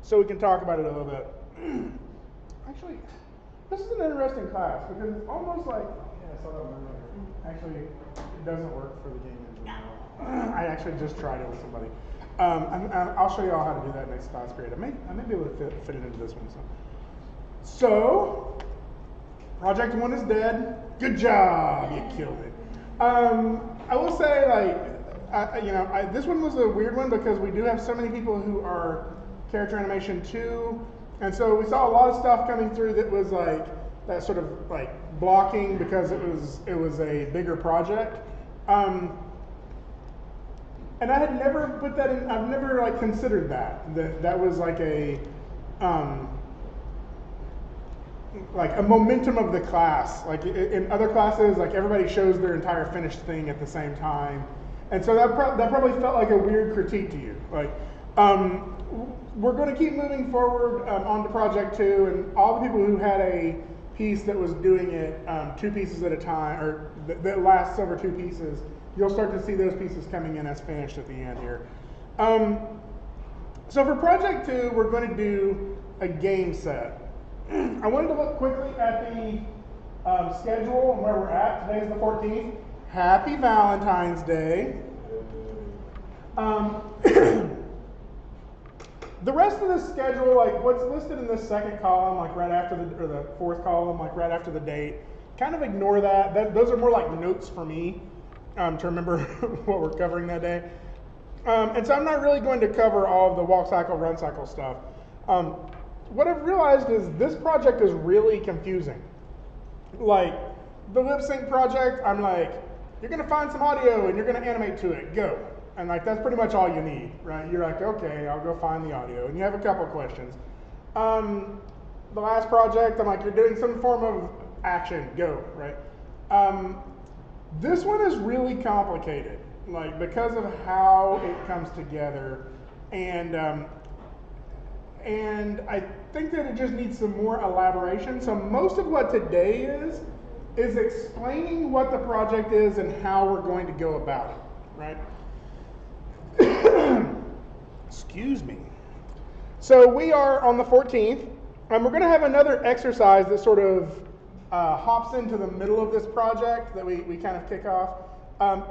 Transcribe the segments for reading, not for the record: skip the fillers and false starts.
so we can talk about it a little bit. Actually, this is an interesting class because it's almost like, yeah, I saw that one earlier. Actually, it doesn't work for the game engine. I actually just tried it with somebody. I'll show you all how to do that next class period. I may be able to fit it into this one. So, project 1 is dead. Good job, you killed it. I will say, like, this one was a weird one because we do have so many people who are character animation 2, and so we saw a lot of stuff coming through that was like that sort of like blocking because it was a bigger project. And I had never put that in. I've never like considered that was like a momentum of the class. Like in other classes, like everybody shows their entire finished thing at the same time, and so that probably felt like a weird critique to you. Like we're going to keep moving forward on to project 2, and all the people who had a piece that was doing it 2 pieces at a time, or that lasts over 2 pieces, you'll start to see those pieces coming in as finished at the end here. So for project 2, we're going to do a game set. I wanted to look quickly at the schedule and where we're at. Today is the 14th. Happy Valentine's Day. The rest of the schedule, like what's listed in this second column, like right after or the fourth column, like right after the date, kind of ignore that. Those are more like notes for me to remember what we're covering that day. And so I'm not really going to cover all of the walk cycle, run cycle stuff. What I've realized is this project is really confusing. Like the lip sync project, I'm like, you're going to find some audio and you're going to animate to it. Go. And like that's pretty much all you need, right? You're like, okay, I'll go find the audio, and you have a couple questions. The last project, I'm like, you're doing some form of action, go, right? This one is really complicated, like because of how it comes together, and I think that it just needs some more elaboration. So most of what today is explaining what the project is and how we're going to go about it, right? Excuse me. So we are on the 14th, and we're going to have another exercise that sort of hops into the middle of this project that we kind of kick off.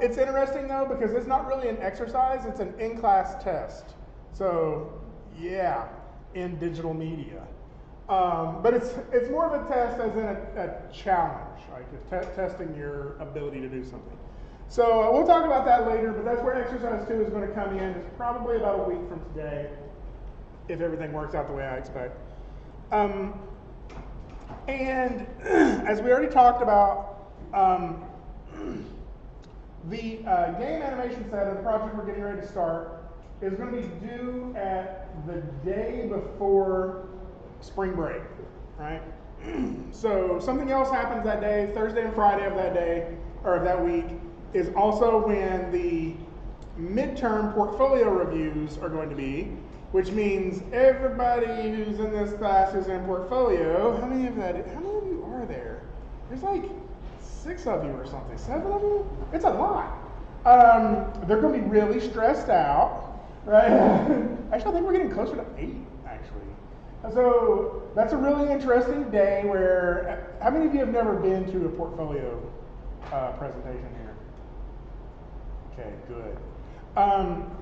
It's interesting though because it's not really an exercise, it's an in-class test. So yeah, in digital media. But it's more of a test as in a challenge, like it's testing your ability to do something. So we'll talk about that later, but that's where exercise 2 is going to come in. It's probably about a week from today, if everything works out the way I expect. And as we already talked about, the game animation set of the project we're getting ready to start is going to be due at the day before spring break, right? So something else happens that day, Thursday and Friday of that day, or of that week, is also when the midterm portfolio reviews are going to be, which means everybody who's in this class is in portfolio. How many of you are there? There's like 6 of you or something, 7 of you? It's a lot. They're going to be really stressed out, right? Actually, I think we're getting closer to 8, actually. So that's a really interesting day where, how many of you have never been to a portfolio presentation here? Okay, good.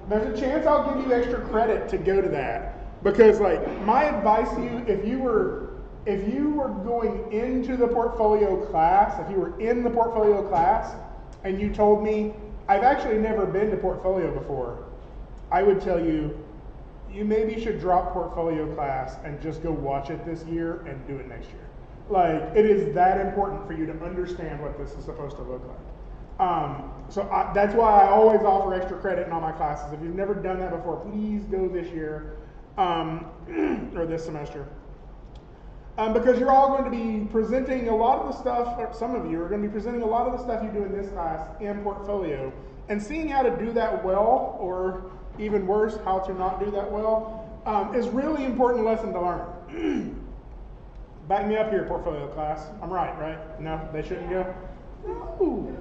There's a chance I'll give you extra credit to go to that because, like, my advice to you, if you were going into the portfolio class, if you were in the portfolio class, and you told me I've actually never been to portfolio before, I would tell you, you maybe should drop portfolio class and just go watch it this year and do it next year. Like, it is that important for you to understand what this is supposed to look like. That's why I always offer extra credit in all my classes. If you've never done that before, please go this year or this semester. Because you're all going to be presenting a lot of the stuff, or some of you are going to be presenting a lot of the stuff you do in this class in portfolio, and seeing how to do that well, or even worse, how to not do that well, is really important lesson to learn. Back me up here, portfolio class. I'm right? No, they shouldn't go? No,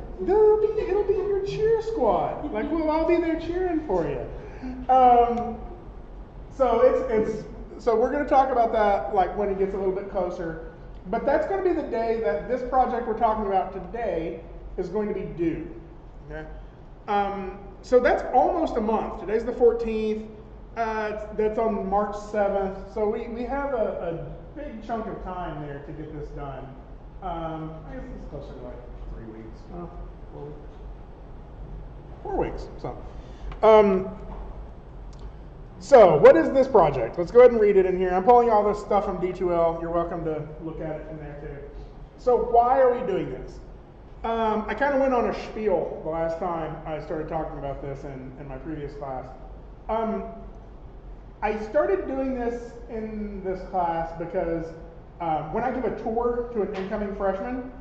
it'll be your cheer squad. Like, we'll all be there cheering for you. So So we're going to talk about that like when it gets a little bit closer. But that's going to be the day that this project we're talking about today is going to be due. Okay? So that's almost a month. Today's the 14th. That's on March 7th. So we have a big chunk of time there to get this done. I guess it's closer to like 3 weeks. 4 weeks. 4 weeks. So what is this project? Let's go ahead and read it in here. I'm pulling all this stuff from D2L. You're welcome to look at it in there too. So why are we doing this? I kind of went on a spiel the last time I started talking about this in my previous class. I started doing this in this class because when I give a tour to an incoming freshman,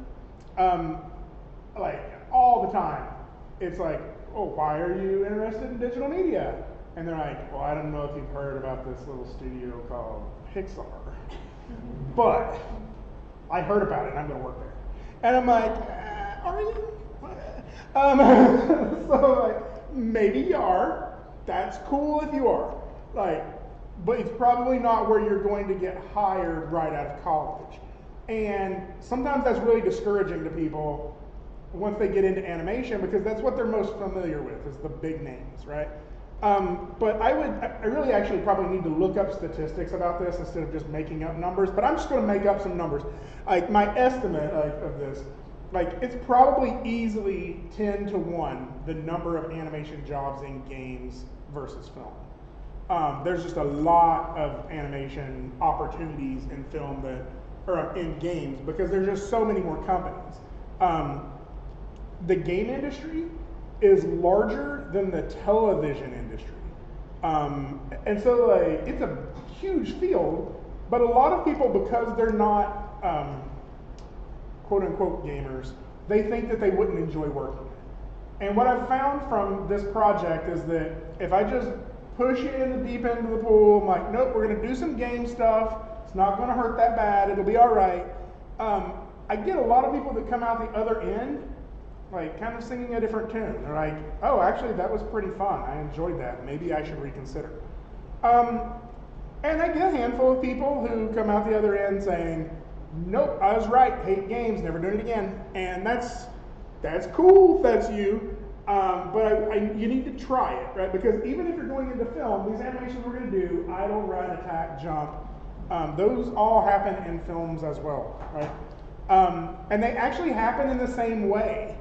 like all the time, it's like, oh, why are you interested in digital media? And they're like, well, I don't know if you've heard about this little studio called Pixar, but I heard about it and I'm going to work there. And I'm like, are you? So like, maybe you are. That's cool if you are. Like, but it's probably not where you're going to get hired right out of college. And sometimes that's really discouraging to people once they get into animation because that's what they're most familiar with is the big names, right? But I really actually probably need to look up statistics about this instead of just making up numbers, but I'm just going to make up some numbers. Like my estimate of this, like it's probably easily 10 to 1 the number of animation jobs in games versus film. There's just a lot of animation opportunities in film or in games because there's just so many more companies. The game industry is larger than the television industry. And so like, it's a huge field, but a lot of people, because they're not quote unquote gamers, they think that they wouldn't enjoy working. And what I've found from this project is that if I just push you in the deep end of the pool, I'm like, nope, we're gonna do some game stuff, it's not gonna hurt that bad, it'll be all right. I get a lot of people that come out the other end like kind of singing a different tune. They're like, oh, actually that was pretty fun. I enjoyed that. Maybe I should reconsider. And I get a handful of people who come out the other end saying, nope, I was right, hate games, never do it again. And that's cool if that's you, but you need to try it, right? Because even if you're going into film, these animations we're gonna do, idle, run, attack, jump, those all happen in films as well, right? And they actually happen in the same way.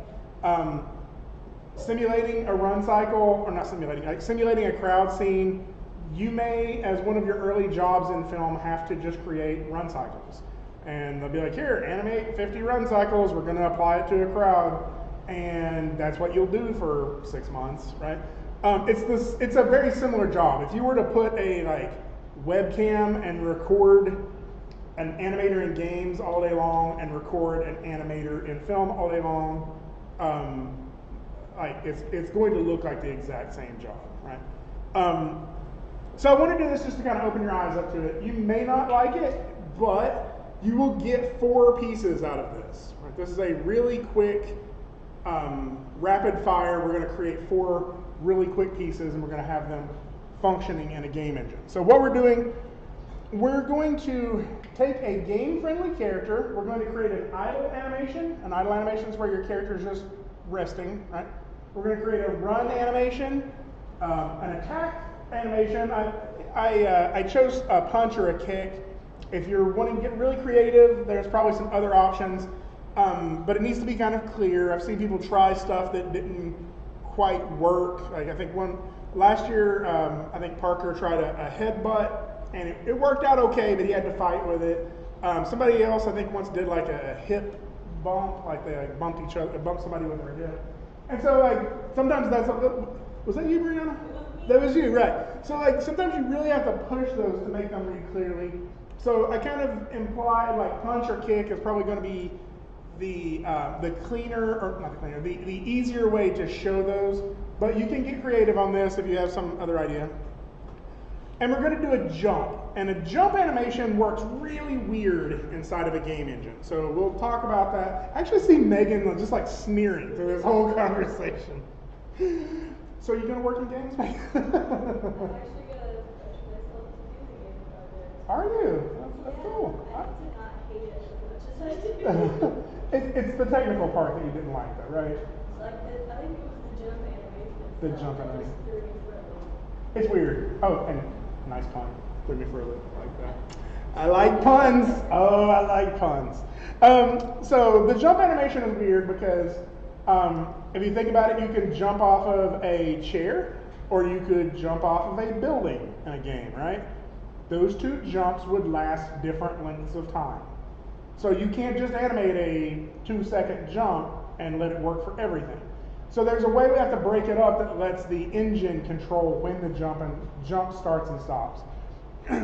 Simulating a run cycle, or not simulating, like simulating a crowd scene, you may, as one of your early jobs in film, have to just create run cycles. And they'll be like, here, animate 50 run cycles, we're gonna apply it to a crowd, and that's what you'll do for 6 months, right? It's a very similar job. If you were to put a webcam and record an animator in games all day long and record an animator in film all day long, it's going to look like the exact same job, right? So I want to do this just to kind of open your eyes up to it. You may not like it, but you will get 4 pieces out of this. Right? This is a really quick, rapid fire. We're going to create 4 really quick pieces, and we're going to have them functioning in a game engine. So what we're doing, we're going to take a game-friendly character. We're going to create an idle animation. An idle animation is where your character is just resting, right? We're going to create a run animation, an attack animation. I chose a punch or a kick. If you're wanting to get really creative, there's probably some other options, but it needs to be kind of clear. I've seen people try stuff that didn't quite work. Like I think last year, I think Parker tried a headbutt, and it worked out okay, but he had to fight with it. Somebody else, I think, once did like a hip bump, like they bumped somebody with their hip. And so sometimes that's was that you, Brianna? That was you, right. So sometimes you really have to push those to make them read clearly. So I kind of implied punch or kick is probably going to be the cleaner, or not the cleaner, the easier way to show those. But you can get creative on this if you have some other idea. And we're going to do a jump. And a jump animation works really weird inside of a game engine. So we'll talk about that. I actually see Megan just sneering through this whole conversation. So are you going to work in games, Megan? I'm actually going to push myself to do the game project. Are you? That's cool. I did not hate it as much as I do. It's the technical part that you didn't like, though, right? Like I think it was the jump animation. The jump that animation. just threw me for a loop. It's weird. Oh, and nice pun. Threw me for a loop like that. I like puns. Oh, I like puns. So the jump animation is weird because if you think about it, you could jump off of a chair or you could jump off of a building in a game, right? Those two jumps would last different lengths of time. So you can't just animate a 2-second jump and let it work for everything. So there's a way we have to break it up that lets the engine control when the jump starts and stops.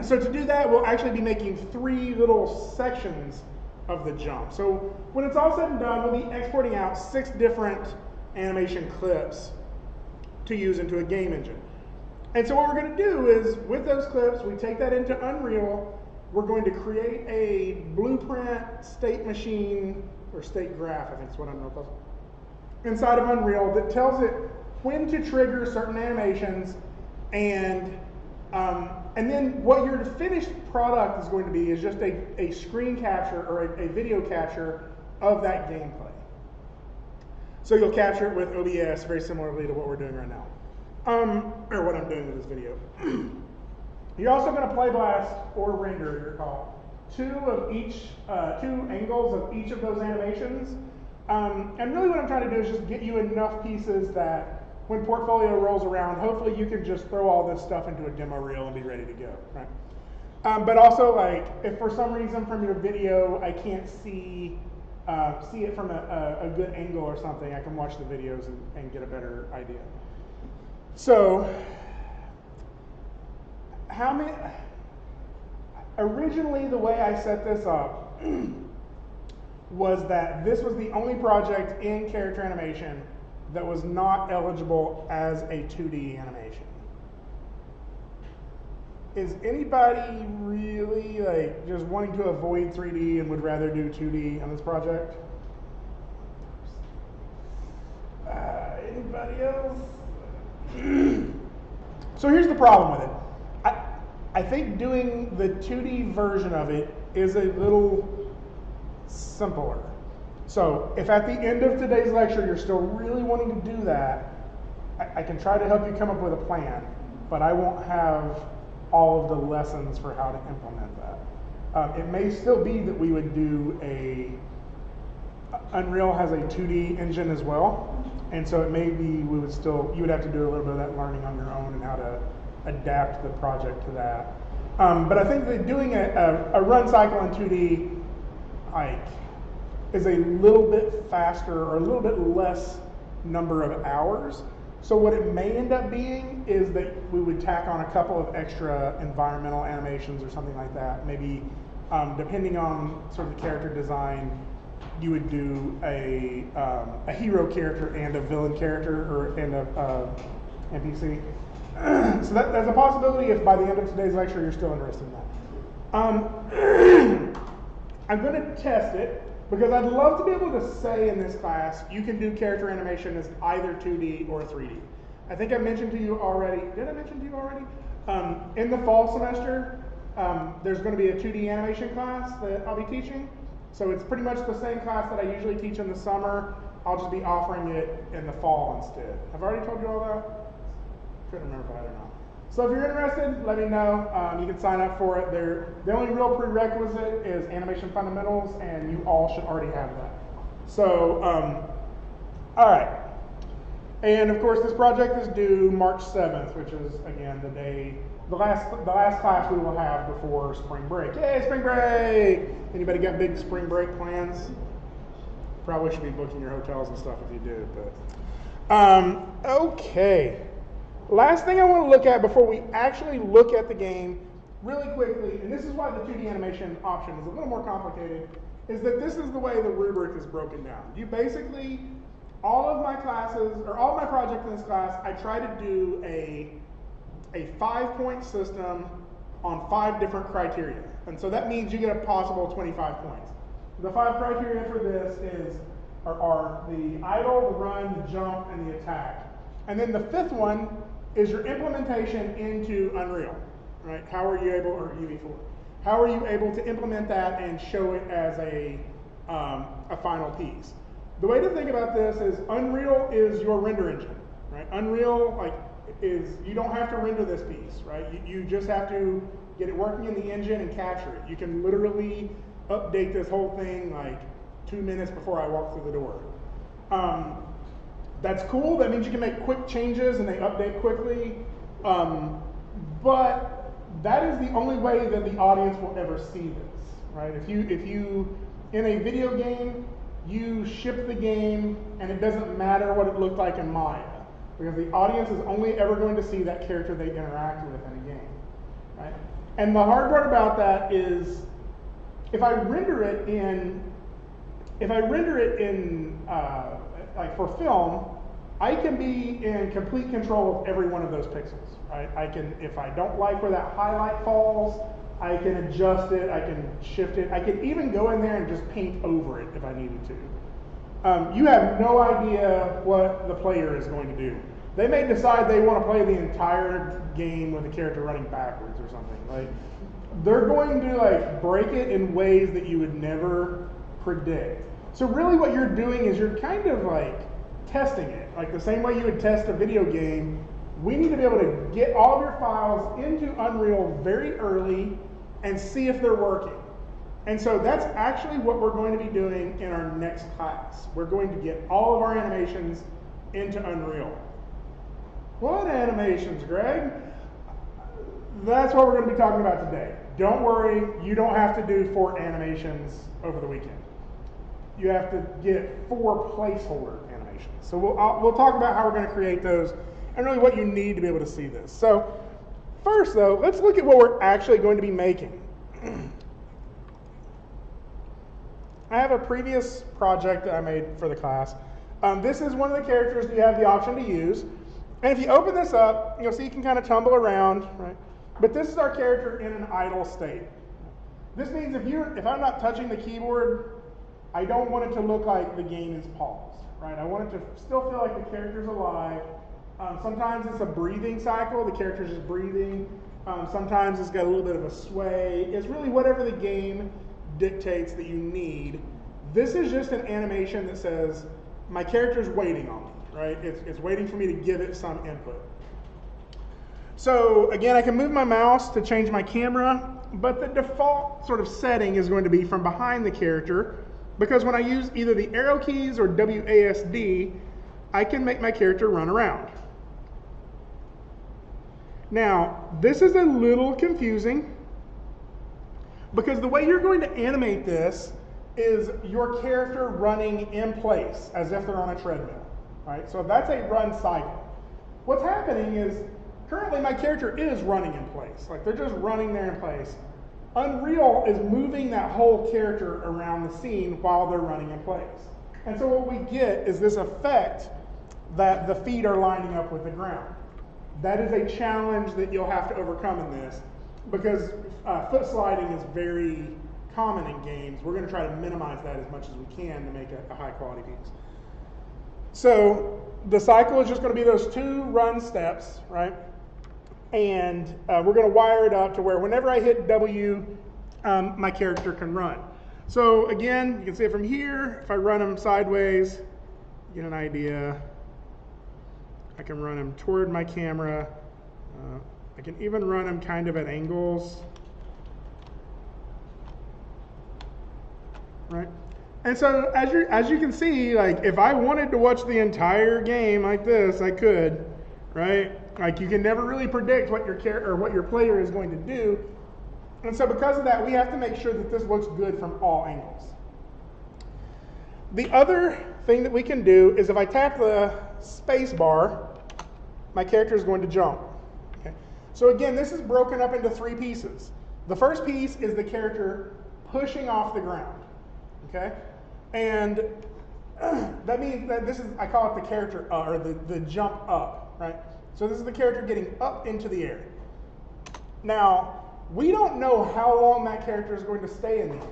So to do that, we'll actually be making 3 little sections of the jump. So when it's all said and done, we'll be exporting out 6 different animation clips to use into a game engine. And so what we're going to do is, with those clips, we take that into Unreal. We're going to create a blueprint state machine, or state graph, I think is what Unreal calls it, inside of Unreal that tells it when to trigger certain animations, and then what your finished product is going to be is just a screen capture or a video capture of that gameplay. So you'll capture it with OBS very similarly to what we're doing right now, or what I'm doing with this video. You're also going to play blast or render, your call, 2 angles of each of those animations. And really what I'm trying to do is just get you enough pieces that when Portfolio rolls around, hopefully you can just throw all this stuff into a demo reel and be ready to go, right? But also, like, if for some reason from your video I can't see it from a good angle or something, I can watch the videos and get a better idea. So, originally the way I set this up was that this was the only project in character animation that was not eligible as a 2D animation. Is anybody really like just wanting to avoid 3D and would rather do 2D on this project? Anybody else? So here's the problem with it. I think doing the 2D version of it is a little simpler. So if at the end of today's lecture you're still really wanting to do that, I can try to help you come up with a plan, but I won't have all of the lessons for how to implement that. It may still be that we would do Unreal has a 2D engine as well, and so it may be you would have to do a little bit of that learning on your own and how to adapt the project to that. But I think that doing a run cycle in 2D, is a little bit faster or a little bit less number of hours. So what it may end up being is that we would tack on a couple of extra environmental animations or something like that. Maybe depending on sort of the character design, you would do a hero character and a villain character and a NPC. So that's a possibility if by the end of today's lecture you're still interested in that. I'm going to test it because I'd love to be able to say in this class, you can do character animation as either 2D or 3D. I think I mentioned to you already, did I mention to you already? In the fall semester, there's going to be a 2D animation class that I'll be teaching. So it's pretty much the same class that I usually teach in the summer. I'll just be offering it in the fall instead. Have I already told you all that? Couldn't remember if I had or not. So if you're interested, let me know. You can sign up for it. The only real prerequisite is animation fundamentals, and you all should already have that. So, all right. And of course, this project is due March 7th, which is again the last class we will have before spring break. Yay, spring break! Anybody got big spring break plans? Probably should be booking your hotels and stuff if you do, but okay. Last thing I want to look at before we actually look at the game really quickly, and this is why the 2D animation option is a little more complicated, is that this is the way the rubric is broken down. You basically, all of my classes, or all of my projects in this class, I try to do a 5-point system on 5 different criteria. And so that means you get a possible 25 points. The 5 criteria for this are the idle, the run, the jump, and the attack. And then the 5th one is your implementation into Unreal, right? How are you able, or UV4, How are you able to implement that and show it as a final piece? The way to think about this is Unreal is your render engine, right? Unreal is, you don't have to render this piece, right? You just have to get it working in the engine and capture it. You can literally update this whole thing like 2 minutes before I walk through the door. That's cool. That means you can make quick changes and they update quickly. But that is the only way that the audience will ever see this, right? If you in a video game, you ship the game and it doesn't matter what it looked like in Maya, because the audience is only ever going to see that character they interact with in a game, right? And the hard part about that is if I render it in like for film, I can be in complete control of every one of those pixels, right? I can, if I don't like where that highlight falls, I can adjust it, I can shift it, I can even go in there and just paint over it if I needed to. You have no idea what the player is going to do. They may decide they want to play the entire game with the character running backwards or something. Like, they're going to like break it in ways that you would never predict. So really what you're doing is you're kind of like testing it. Like the same way you would test a video game, we need to be able to get all of your files into Unreal very early and see if they're working. And so that's actually what we're going to be doing in our next class. We're going to get all of our animations into Unreal. What animations, Greg? That's what we're going to be talking about today. Don't worry, you don't have to do 4 animations over the weekend. You have to get 4 placeholder animations. So we'll talk about how we're going to create those and really what you need to be able to see this. So first though, let's look at what we're actually going to be making. I have a previous project that I made for the class. This is one of the characters that you have the option to use. And if you open this up, you'll see you can kind of tumble around, right? But this is our character in an idle state. This means if I'm not touching the keyboard, I don't want it to look like the game is paused, right? I want it to still feel like the character's alive. Sometimes it's a breathing cycle, the character's just breathing. Sometimes it's got a little bit of a sway. It's really whatever the game dictates that you need. This is just an animation that says, my character's waiting on me, right? It's waiting for me to give it some input. So again, I can move my mouse to change my camera, but the default sort of setting is going to be from behind the character, because when I use either the arrow keys or WASD, I can make my character run around. Now, this is a little confusing, because the way you're going to animate this is your character running in place as if they're on a treadmill, right? So that's a run cycle. What's happening is currently my character is running in place, like they're just running there in place. Unreal is moving that whole character around the scene while they're running in place. And so what we get is this effect that the feet are lining up with the ground. That is a challenge that you'll have to overcome in this, because foot sliding is very common in games. We're going to try to minimize that as much as we can to make a high quality piece. So the cycle is just going to be those 2 run steps, right? And we're going to wire it up to where whenever I hit W, my character can run. So again, you can see it from here. If I run them sideways, you get an idea. I can run them toward my camera. I can even run them kind of at angles. Right? And so as you can see, like if I wanted to watch the entire game like this, I could, right? Like you can never really predict what your player is going to do. And so because of that, we have to make sure that this looks good from all angles. The other thing that we can do is if I tap the space bar, my character is going to jump. Okay? So again, this is broken up into 3 pieces. The first piece is the character pushing off the ground. Okay? And that means that this is, I call it the character, or the jump up, right? So this is the character getting up into the air. Now, we don't know how long that character is going to stay in the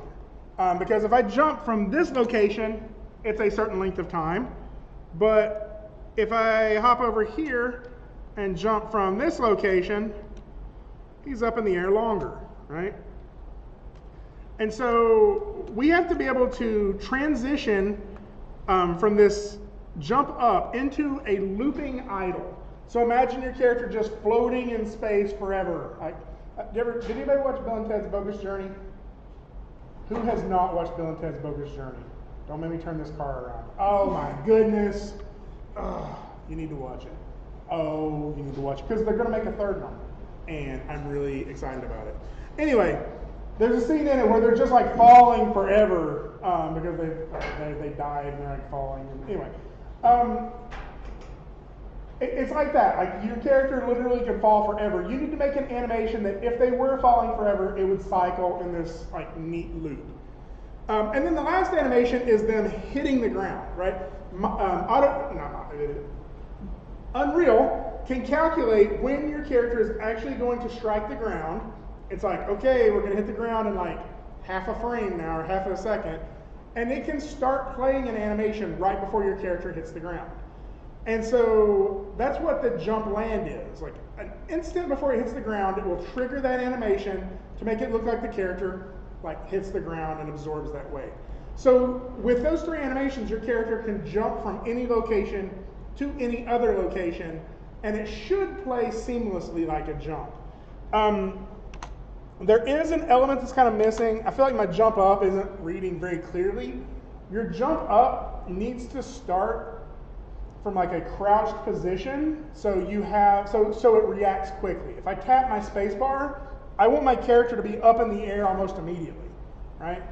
air. Because if I jump from this location, it's a certain length of time. But if I hop over here and jump from this location, he's up in the air longer, right? And so we have to be able to transition from this jump up into a looping idle. So imagine your character just floating in space forever. Did anybody watch Bill and Ted's Bogus Journey? Who has not watched Bill and Ted's Bogus Journey? Don't make me turn this car around. Oh my goodness. You need to watch it. Oh, you need to watch it. Because they're going to make a third one. And I'm really excited about it. Anyway, there's a scene in it where they're just like falling forever because they died and they're like falling. Anyway, it's like that. Like your character literally can fall forever. You need to make an animation that if they were falling forever, it would cycle in this like neat loop. And then the last animation is them hitting the ground, right? Unreal can calculate when your character is actually going to strike the ground. It's like, okay, we're going to hit the ground in like half a frame now or half a second. And it can start playing an animation right before your character hits the ground. And so that's what the jump land is. Like an instant before it hits the ground, it will trigger that animation to make it look like the character like hits the ground and absorbs that weight. So with those three animations, your character can jump from any location to any other location, and it should play seamlessly like a jump. There is an element that's kind of missing. I feel like my jump up isn't reading very clearly. Your jump up needs to start from like a crouched position, so it reacts quickly. If I tap my space bar, I want my character to be up in the air almost immediately, right?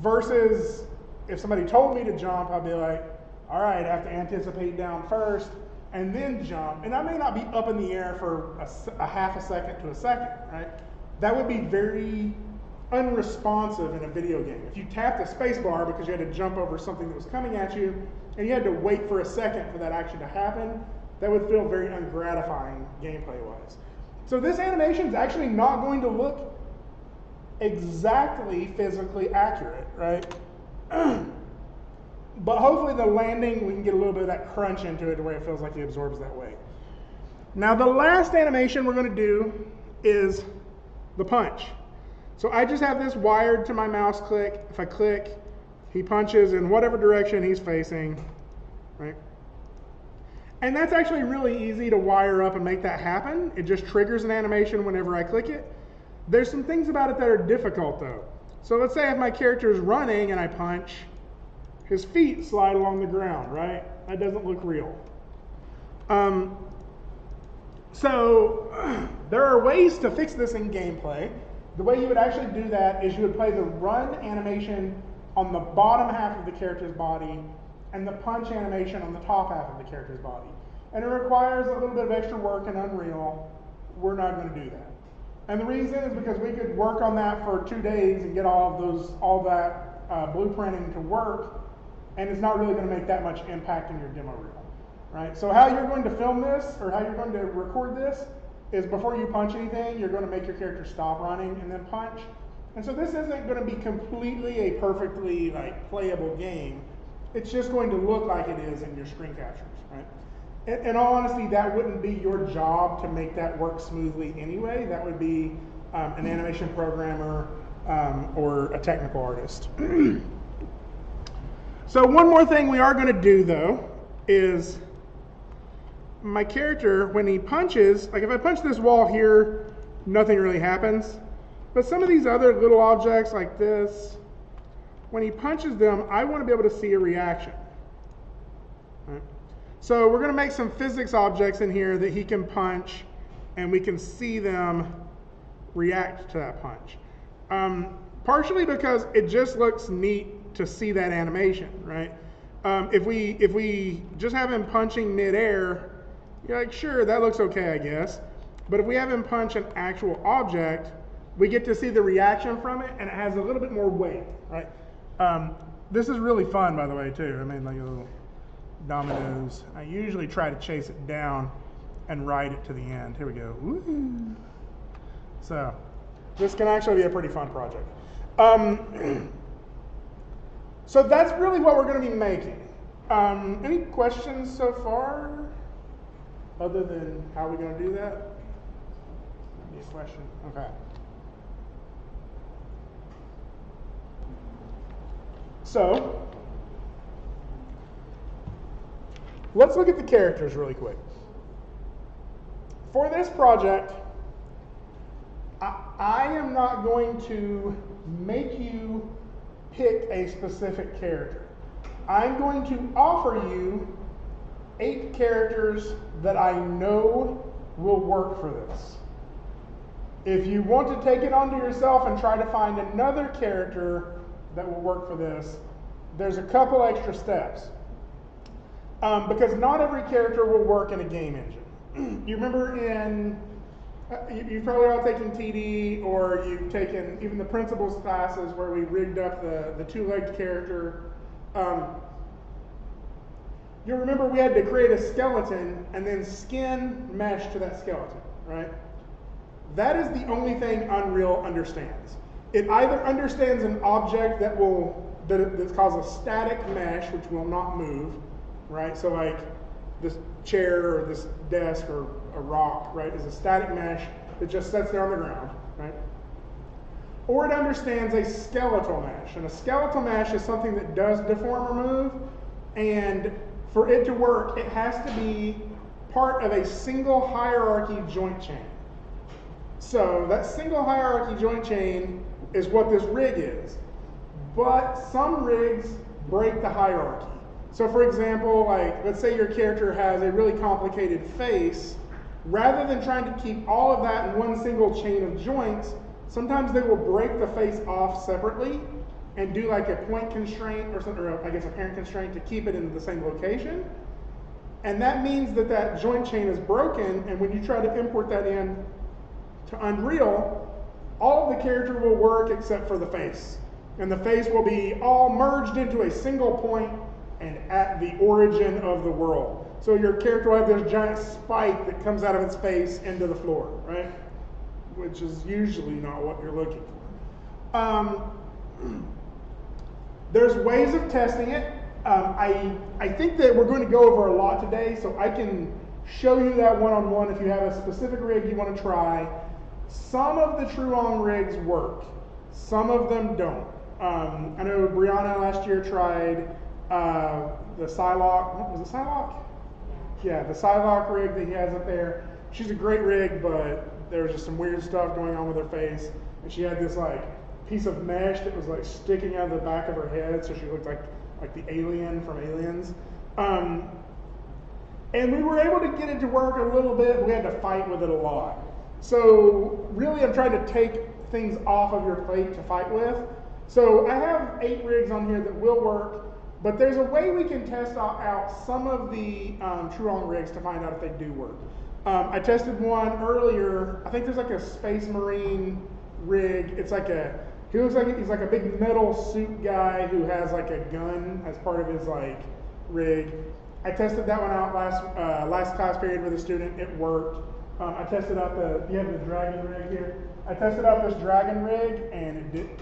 Versus if somebody told me to jump, I'd be like, all right, I have to anticipate down first and then jump. And I may not be up in the air for a half a second to a second, right? That would be very unresponsive in a video game. If you tapped the space bar because you had to jump over something that was coming at you and you had to wait for a second for that action to happen, that would feel very ungratifying gameplay-wise. So this animation is actually not going to look exactly physically accurate, right? But hopefully the landing, we can get a little bit of that crunch into it the way it feels like it absorbs that weight. Now the last animation we're going to do is the punch. So I just have this wired to my mouse click. If I click, he punches in whatever direction he's facing, right? And that's actually really easy to wire up and make that happen. It just triggers an animation whenever I click it. There's some things about it that are difficult though. So let's say if my character is running and I punch, his feet slide along the ground, right? That doesn't look real. So there are ways to fix this in gameplay. The way you would actually do that is you would play the run animation on the bottom half of the character's body and the punch animation on the top half of the character's body. And it requires a little bit of extra work in Unreal. We're not going to do that. And the reason is because we could work on that for 2 days and get all that blueprinting to work, and it's not really going to make that much impact in your demo reel, right? So how you're going to film this, or how you're going to record this, is before you punch anything, you're going to make your character stop running and then punch. And so this isn't going to be completely a perfectly playable game. It's just going to look like it is in your screen captures, right? In all honesty, that wouldn't be your job to make that work smoothly anyway. That would be an animation programmer or a technical artist. So one more thing we are going to do though is my character, when he punches, like if I punch this wall here, nothing really happens. But some of these other little objects like this, when he punches them, I want to be able to see a reaction. Right? So we're going to make some physics objects in here that he can punch, and we can see them react to that punch. Partially because it just looks neat to see that animation, right? If we just have him punching midair, you're like, sure, that looks okay, I guess. But if we have him punch an actual object, we get to see the reaction from it, and it has a little bit more weight, right? This is really fun, by the way, too. I mean, like little dominoes. I usually try to chase it down and ride it to the end. Here we go. Woo. So this can actually be a pretty fun project. So that's really what we're going to be making. Any questions so far? Other than how we're going to do that? Any question? Okay. So, let's look at the characters really quick. For this project, I am not going to make you pick a specific character. I'm going to offer you 8 characters that I know will work for this. If you want to take it onto yourself and try to find another character that will work for this, there's a couple extra steps. Because not every character will work in a game engine. You remember you've probably all taken TD, or you've taken even the principles classes where we rigged up the two-legged character. You'll remember we had to create a skeleton and then skin mesh to that skeleton, right? That is the only thing Unreal understands. It either understands an object that's called a static mesh, which will not move, right? So like this chair or this desk or a rock, right, is a static mesh that just sits there on the ground, right? Or it understands a skeletal mesh. And a skeletal mesh is something that does deform or move, and for it to work, it has to be part of a single hierarchy joint chain. So that single hierarchy joint chain is what this rig is. But some rigs break the hierarchy. So for example, like let's say your character has a really complicated face. Rather than trying to keep all of that in one single chain of joints, sometimes they will break the face off separately and do like a point constraint or something, or I guess a parent constraint to keep it in the same location. And that means that that joint chain is broken, and when you try to import that in to Unreal, all of the character will work except for the face. And the face will be all merged into a single point and at the origin of the world. So your character will have this giant spike that comes out of its face into the floor, right? Which is usually not what you're looking for. There's ways of testing it. I think that we're going to go over a lot today, so I can show you that one-on-one if you have a specific rig you want to try. Some of the Truong rigs work. Some of them don't. I know Brianna last year tried the Psylocke. Was it Psylocke? Yeah, the Psylocke rig that he has up there. She's a great rig, but there was just some weird stuff going on with her face. And she had this like piece of mesh that was like sticking out of the back of her head, so she looked like the alien from Aliens. And we were able to get it to work a little bit, but we had to fight with it a lot. So really I'm trying to take things off of your plate to fight with. So I have 8 rigs on here that will work, but there's a way we can test out some of the Truong rigs to find out if they do work. I tested one earlier. I think there's like a Space Marine rig. It's like he looks like he's like a big metal suit guy who has like a gun as part of his like rig. I tested that one out last class period with a student. It worked. I tested out you have the dragon rig here. I tested out this dragon rig and it didn't.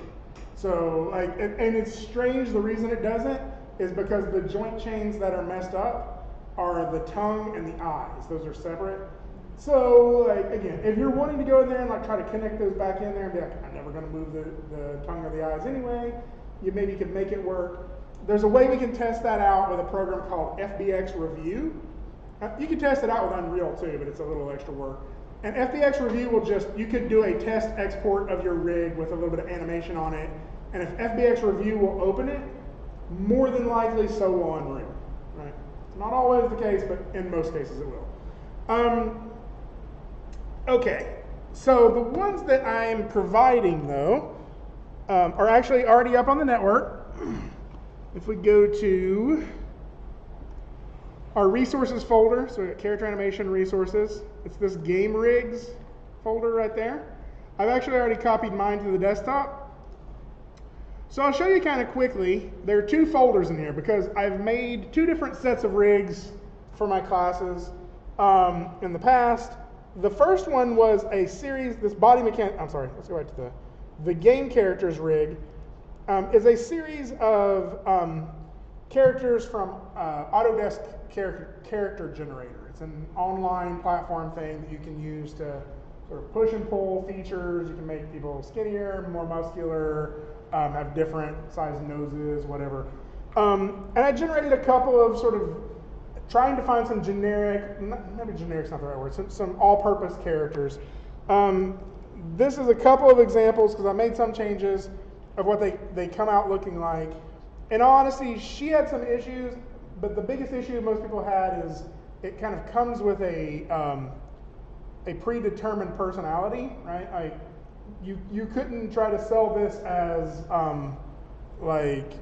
So like, and it's strange. The reason it doesn't is because the joint chains that are messed up are the tongue and the eyes. Those are separate. So like again, if you're wanting to go in there and like try to connect those back in there and be like, I'm never going to move the tongue or the eyes anyway, you maybe could make it work. There's a way we can test that out with a program called FBX Review. You can test it out with Unreal too, but it's a little extra work. And FBX Review will you could do a test export of your rig with a little bit of animation on it. And if FBX Review will open it, more than likely so will Unreal. Right? Not always the case, but in most cases it will. Okay, so the ones that I'm providing though are actually already up on the network. If we go to our resources folder, so we got character animation resources. It's this game rigs folder right there. I've actually already copied mine to the desktop. So I'll show you kind of quickly. There are 2 folders in here because I've made 2 different sets of rigs for my classes in the past. The first one was a series, this body mechanic, I'm sorry, let's go back to the game characters rig, is a series of characters from Autodesk Character Generator. It's an online platform thing that you can use to sort of push and pull features. You can make people skinnier, more muscular, have different sized noses, whatever. And I generated a couple of sort of trying to find some generic, maybe generic's not the right word, some all-purpose characters. This is a couple of examples because I made some changes of what they come out looking like. In all honesty, she had some issues, but the biggest issue most people had is it kind of comes with a predetermined personality, right? Like you couldn't try to sell this as like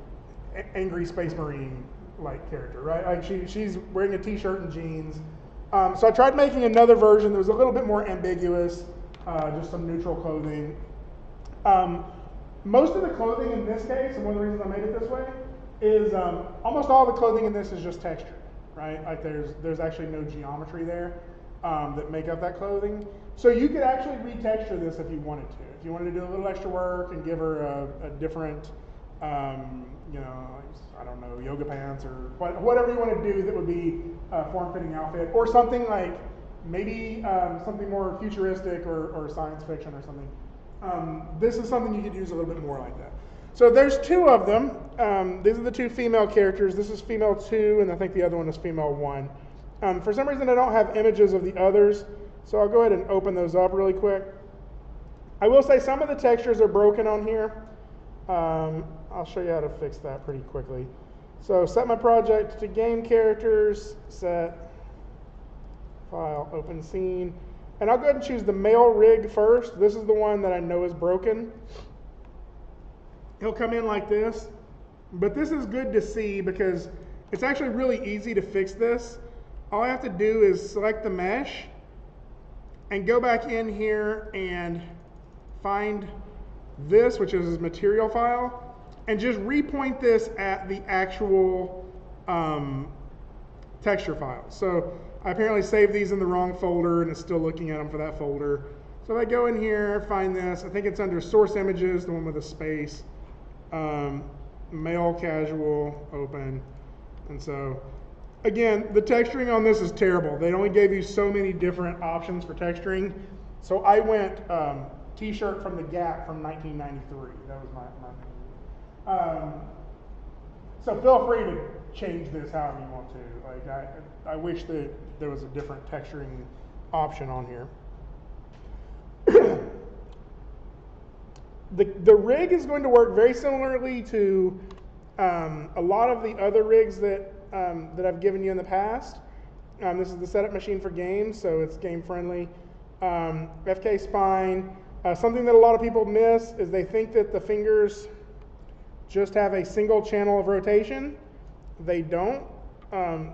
angry Space Marine like character, right? Like she's wearing a t-shirt and jeans. So I tried making another version that was a little bit more ambiguous, just some neutral clothing. Most of the clothing in this case, and one of the reasons I made it this way, is almost all the clothing in this is just texture, right? Like there's actually no geometry there that make up that clothing. So you could actually retexture this if you wanted to. If you wanted to do a little extra work and give her a different, you know, I don't know, yoga pants or whatever you want to do that would be a form-fitting outfit, or something like maybe something more futuristic or science fiction or something. This is something you could use a little bit more like that. So there's two of them. These are the two female characters. This is female 2, and I think the other one is female 1. For some reason, I don't have images of the others, so I'll go ahead and open those up really quick. I will say some of the textures are broken on here. I'll show you how to fix that pretty quickly. So set my project to game characters, set, file, open scene. And I'll go ahead and choose the male rig first. This is the one that I know is broken. He'll come in like this. But this is good to see because it's actually really easy to fix this. All I have to do is select the mesh and go back in here and find this, which is his material file, and just repoint this at the actual texture file. So I apparently saved these in the wrong folder and it's still looking at them for that folder. So if I go in here, find this, I think it's under source images, the one with a space, male casual, open. And so again, the texturing on this is terrible. They only gave you so many different options for texturing. So I went t-shirt from the Gap from 1993. That was my so feel free to change this however you want to. Like I wish that there was a different texturing option on here. The rig is going to work very similarly to a lot of the other rigs that I've given you in the past. This is the setup machine for games, so it's game friendly. FK spine. Something that a lot of people miss is they think that the fingers just have a single channel of rotation. They don't.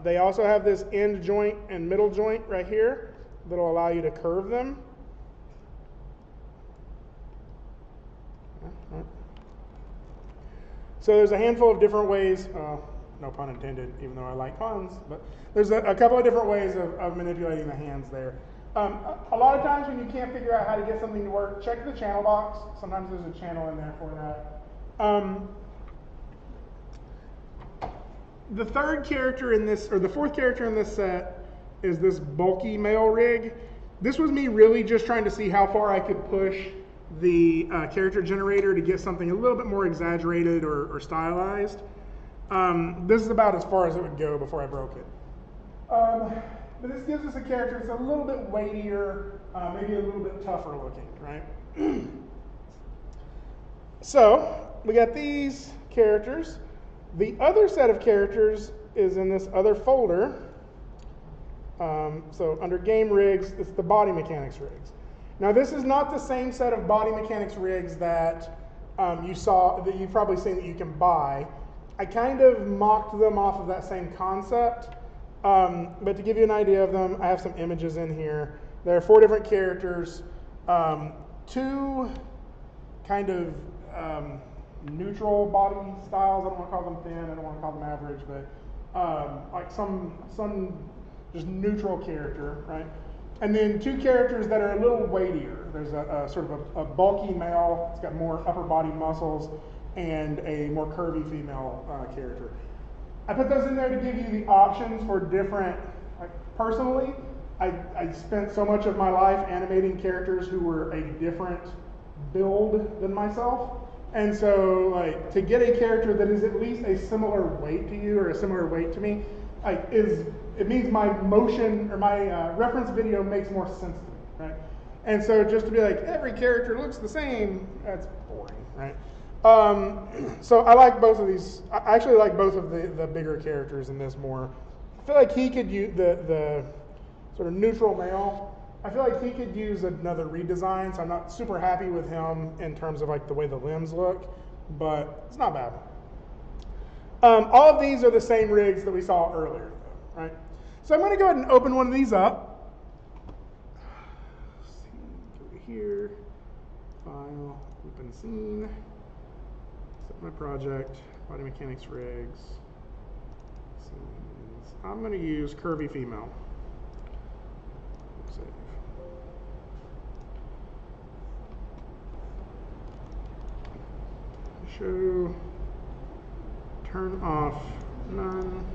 They also have this end joint and middle joint right here that'll allow you to curve them. So there's a handful of different ways, no pun intended, even though I like puns, but there's a couple of different ways of manipulating the hands there. A lot of times when you can't figure out how to get something to work, check the channel box. Sometimes there's a channel in there for that. The third character in this, or the fourth character in this set, is this bulky male rig. This was me really just trying to see how far I could push the character generator to get something a little bit more exaggerated or stylized. This is about as far as it would go before I broke it. But this gives us a character that's a little bit weightier, maybe a little bit tougher looking, right? So we got these characters. The other set of characters is in this other folder. So under game rigs, it's the body mechanics rigs. Now this is not the same set of body mechanics rigs that you've probably seen that you can buy. I kind of mocked them off of that same concept, but to give you an idea of them, I have some images in here. There are 4 different characters, 2 kind of neutral body styles. I don't want to call them thin, I don't want to call them average, but like some just neutral character, right? And then 2 characters that are a little weightier. There's a sort of a bulky male, it's got more upper body muscles, and a more curvy female character. I put those in there to give you the options for different, like personally, I spent so much of my life animating characters who were a different build than myself. And so, like, to get a character that is at least a similar weight to you or a similar weight to me, like, it means my motion or my reference video makes more sense to me, right? And so just to be like, every character looks the same, that's boring, right? So I like both of these. I actually like both of the bigger characters in this more. I feel like he could use the sort of neutral male. I feel like he could use another redesign, so I'm not super happy with him in terms of like the way the limbs look, but it's not bad. All of these are the same rigs that we saw earlier, right? So I'm going to go ahead and open one of these up. Let's see, go here, file, open scene, set my project, body mechanics rigs. Scenes. I'm going to use curvy female. Save. Show, turn off, none.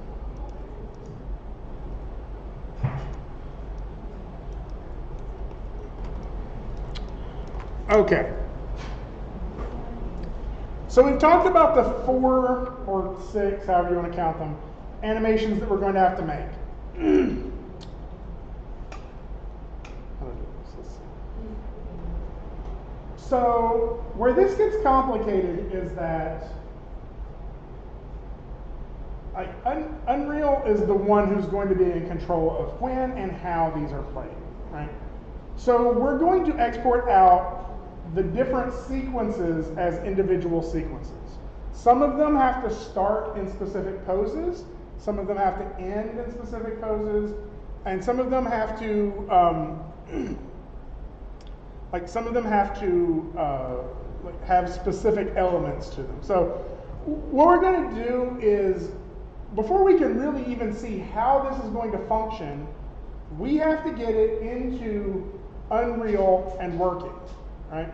Okay. So we've talked about the 4 or 6, however you want to count them, animations that we're going to have to make. So where this gets complicated is that Unreal is the one who's going to be in control of when and how these are played, right? So we're going to export out the different sequences as individual sequences. Some of them have to start in specific poses, some of them have to end in specific poses, and some of them have to some of them have to have specific elements to them. So what we're going to do is, before we can really even see how this is going to function, we have to get it into Unreal and working, right?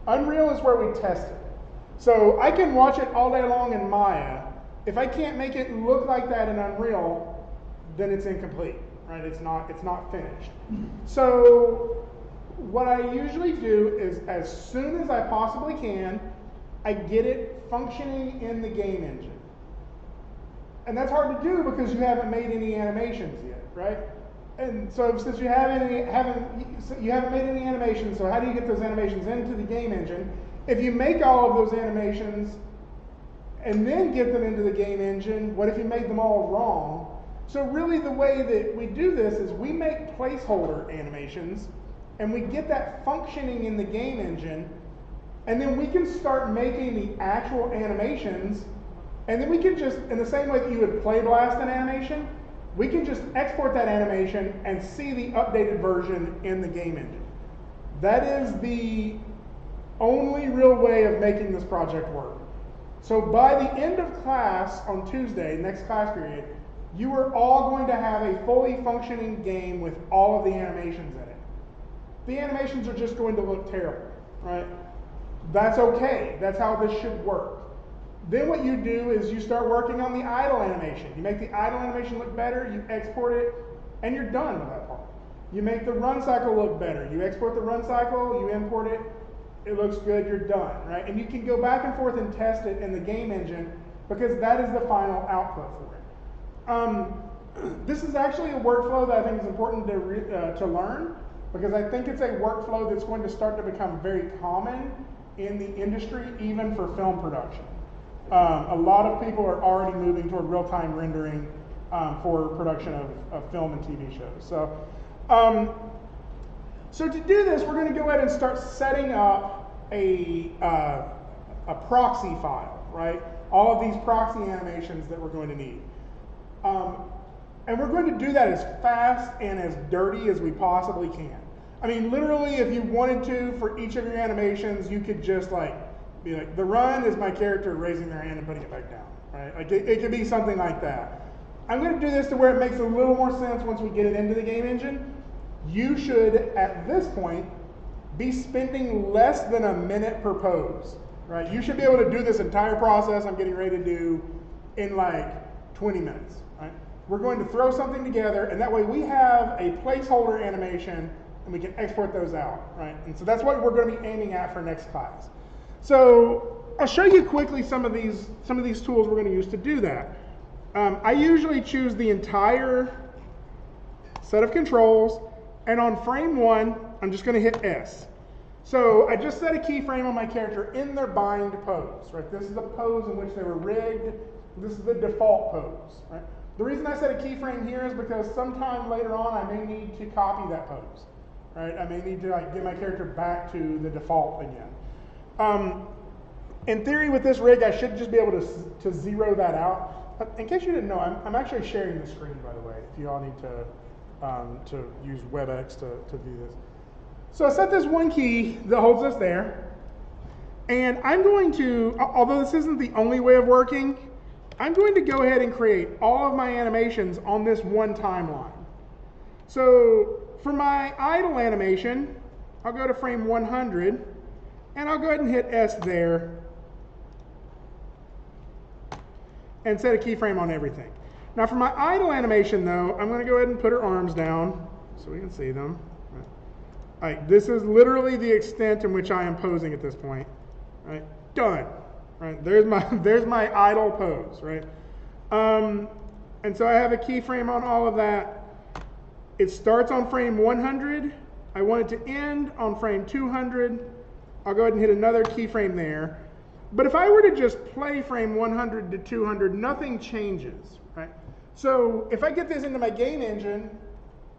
Unreal is where we test it. So I can watch it all day long in Maya. If I can't make it look like that in Unreal, then it's incomplete, right? It's not finished. So what I usually do is, as soon as I possibly can, I get it functioning in the game engine. And that's hard to do because you haven't made any animations yet, right? And so since you haven't made any animations, so how do you get those animations into the game engine? If you make all of those animations and then get them into the game engine, what if you made them all wrong? So really the way that we do this is we make placeholder animations and we get that functioning in the game engine, and then we can start making the actual animations, and then we can just, in the same way that you would play blast an animation, we can just export that animation and see the updated version in the game engine. That is the only real way of making this project work. So by the end of class on Tuesday, next class period, you are all going to have a fully functioning game with all of the animations in it. The animations are just going to look terrible, right? That's okay. That's how this should work. Then what you do is you start working on the idle animation. You make the idle animation look better, you export it, and you're done with that part. You make the run cycle look better. You export the run cycle, you import it, it looks good, you're done, right? And you can go back and forth and test it in the game engine because that is the final output for it. This is actually a workflow that I think is important to learn, because I think it's a workflow that's going to start to become very common in the industry, even for film production. A lot of people are already moving toward real-time rendering for production of film and TV shows. So to do this, we're going to go ahead and start setting up a proxy file, right? All of these proxy animations that we're going to need. And we're going to do that as fast and as dirty as we possibly can. I mean, literally, if you wanted to, for each of your animations, you could just be like, the run is my character raising their hand and putting it back down, right? Like it could be something like that. I'm going to do this to where it makes a little more sense once we get it into the game engine. You should, at this point, be spending less than a minute per pose, right? You should be able to do this entire process I'm getting ready to do in like 20 minutes, right? we're going to throw something together, and that way we have a placeholder animation, and we can export those out, right? And so that's what we're going to be aiming at for next class. So I'll show you quickly some of these tools we're going to use to do that. I usually choose the entire set of controls, and on frame 1, I'm just going to hit S. So I just set a keyframe on my character in their bind pose, right? This is the pose in which they were rigged. This is the default pose, right? The reason I set a keyframe here is because sometime later on I may need to copy that pose, right? I may need to get my character back to the default again. In theory, with this rig, I should just be able to zero that out. In case you didn't know, I'm actually sharing the screen, by the way, if you all need to use WebEx to do this. So I set this one key that holds us there, and I'm going to, although this isn't the only way of working, I'm going to go ahead and create all of my animations on this one timeline. So for my idle animation, I'll go to frame 100, and I'll go ahead and hit S there, and set a keyframe on everything. Now for my idle animation though, I'm going to go ahead and put her arms down so we can see them. All right, this is literally the extent in which I am posing at this point. Right, done. Right, there's my idle pose. Right, and so I have a keyframe on all of that. It starts on frame 100. I want it to end on frame 200. I'll go ahead and hit another keyframe there. But if I were to just play frame 100 to 200, nothing changes. Right. So if I get this into my game engine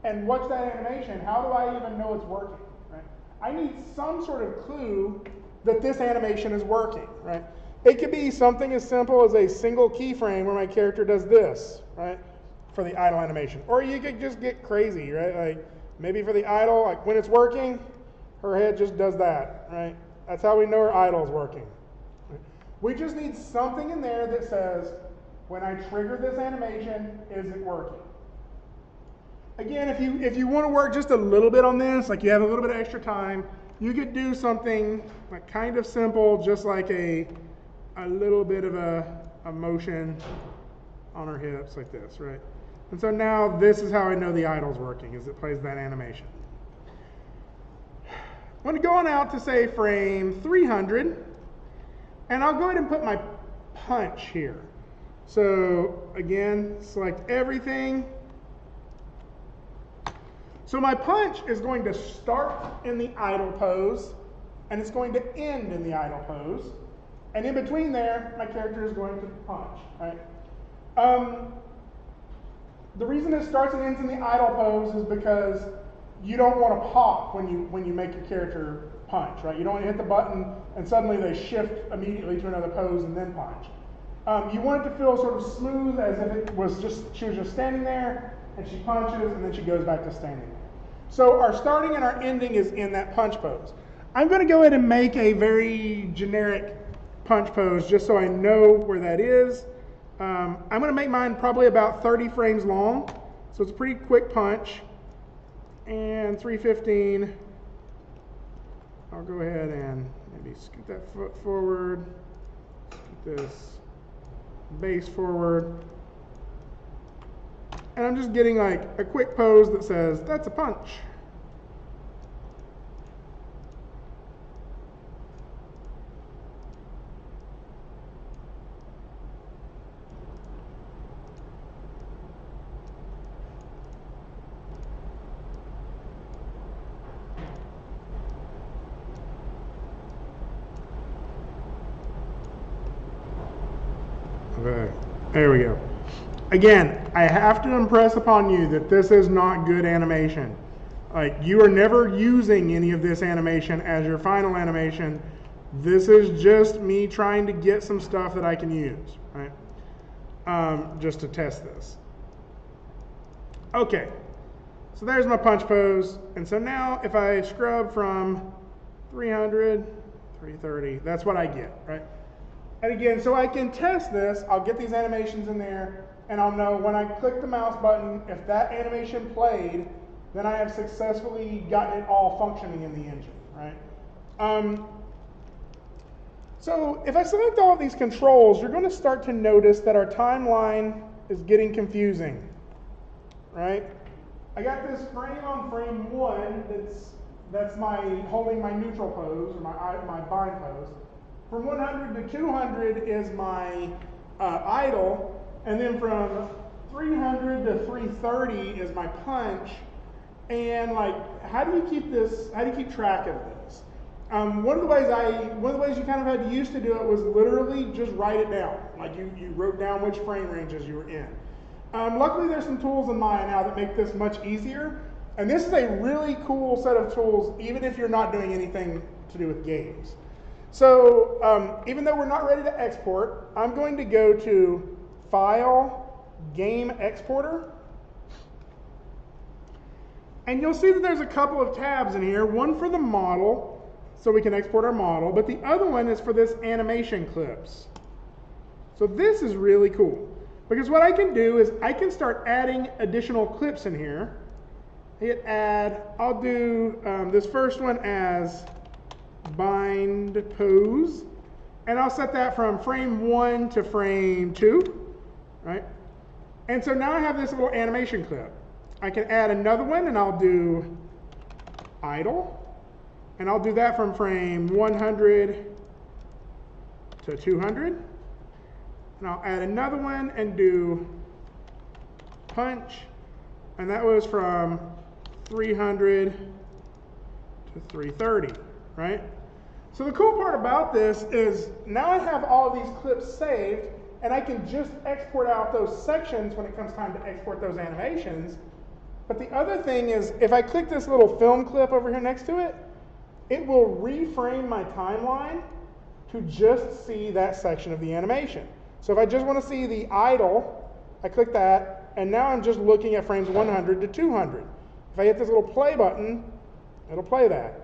and watch that animation, how do I even know it's working, right? I need some sort of clue that this animation is working, right? It could be something as simple as a single keyframe where my character does this, right, for the idle animation. Or you could just get crazy, right? Like maybe for the idle, like when it's working, her head just does that, right? That's how we know her idle is working. Right? We just need something in there that says, when I trigger this animation, is it working? Again, if you want to work just a little bit on this, like you have a little bit of extra time, you could do something like kind of simple, just like a little bit of a motion on her hips like this, right? And so now this is how I know the idle's working, is it plays that animation. I'm going to go on out to say frame 300, and I'll go ahead and put my punch here. So again, select everything. So my punch is going to start in the idle pose, and it's going to end in the idle pose. And in between there, my character is going to punch. Right? The reason it starts and ends in the idle pose is because you don't want to pop when you make your character punch. Right? You don't want to hit the button and suddenly they shift immediately to another pose and then punch. You want it to feel sort of smooth, as if it was she was just standing there, and she punches, and then she goes back to standing there. So our starting and our ending is in that punch pose. I'm going to go ahead and make a very generic punch pose just so I know where that is. I'm going to make mine probably about 30 frames long, so it's a pretty quick punch. And 315, I'll go ahead and maybe scoot that foot forward, get this base forward. And I'm just getting like a quick pose that says, that's a punch. Okay, there we go. Again, I have to impress upon you that this is not good animation. Like, you are never using any of this animation as your final animation. This is just me trying to get some stuff that I can use, right? Just to test this. Okay, so there's my punch pose. And so now if I scrub from 300, 330, that's what I get, right? And again, so I can test this, I'll get these animations in there, and I'll know when I click the mouse button, if that animation played, then I have successfully gotten it all functioning in the engine, right? So if I select all of these controls, you're going to start to notice that our timeline is getting confusing. right? I got this frame on frame 1 that's my holding my neutral pose, or my bind pose. From 100 to 200 is my idle, and then from 300 to 330 is my punch. And like, how do you keep track of this? One of the ways you kind of had to use to do it was literally just write it down. Like you wrote down which frame ranges you were in. Luckily, there's some tools in Maya now that make this much easier. And this is a really cool set of tools, even if you're not doing anything to do with games. So even though we're not ready to export, I'm going to go to File, Game Exporter. And you'll see that there's a couple of tabs in here, one for the model, so we can export our model, but the other one is for this animation clips. So this is really cool, because what I can do is I can start adding additional clips in here. Hit add, I'll do this first one as bind pose, and I'll set that from frame 1 to frame 2, right? And so now I have this little animation clip. I can add another one, and I'll do idle, and I'll do that from frame 100 to 200. And I'll add another one and do punch, and that was from 300 to 330, right? So the cool part about this is now I have all of these clips saved, and I can just export out those sections when it comes time to export those animations. But the other thing is, if I click this little film clip over here next to it, it will reframe my timeline to just see that section of the animation. So if I just want to see the idle, I click that, and now I'm just looking at frames 100 to 200. If I hit this little play button, it'll play that.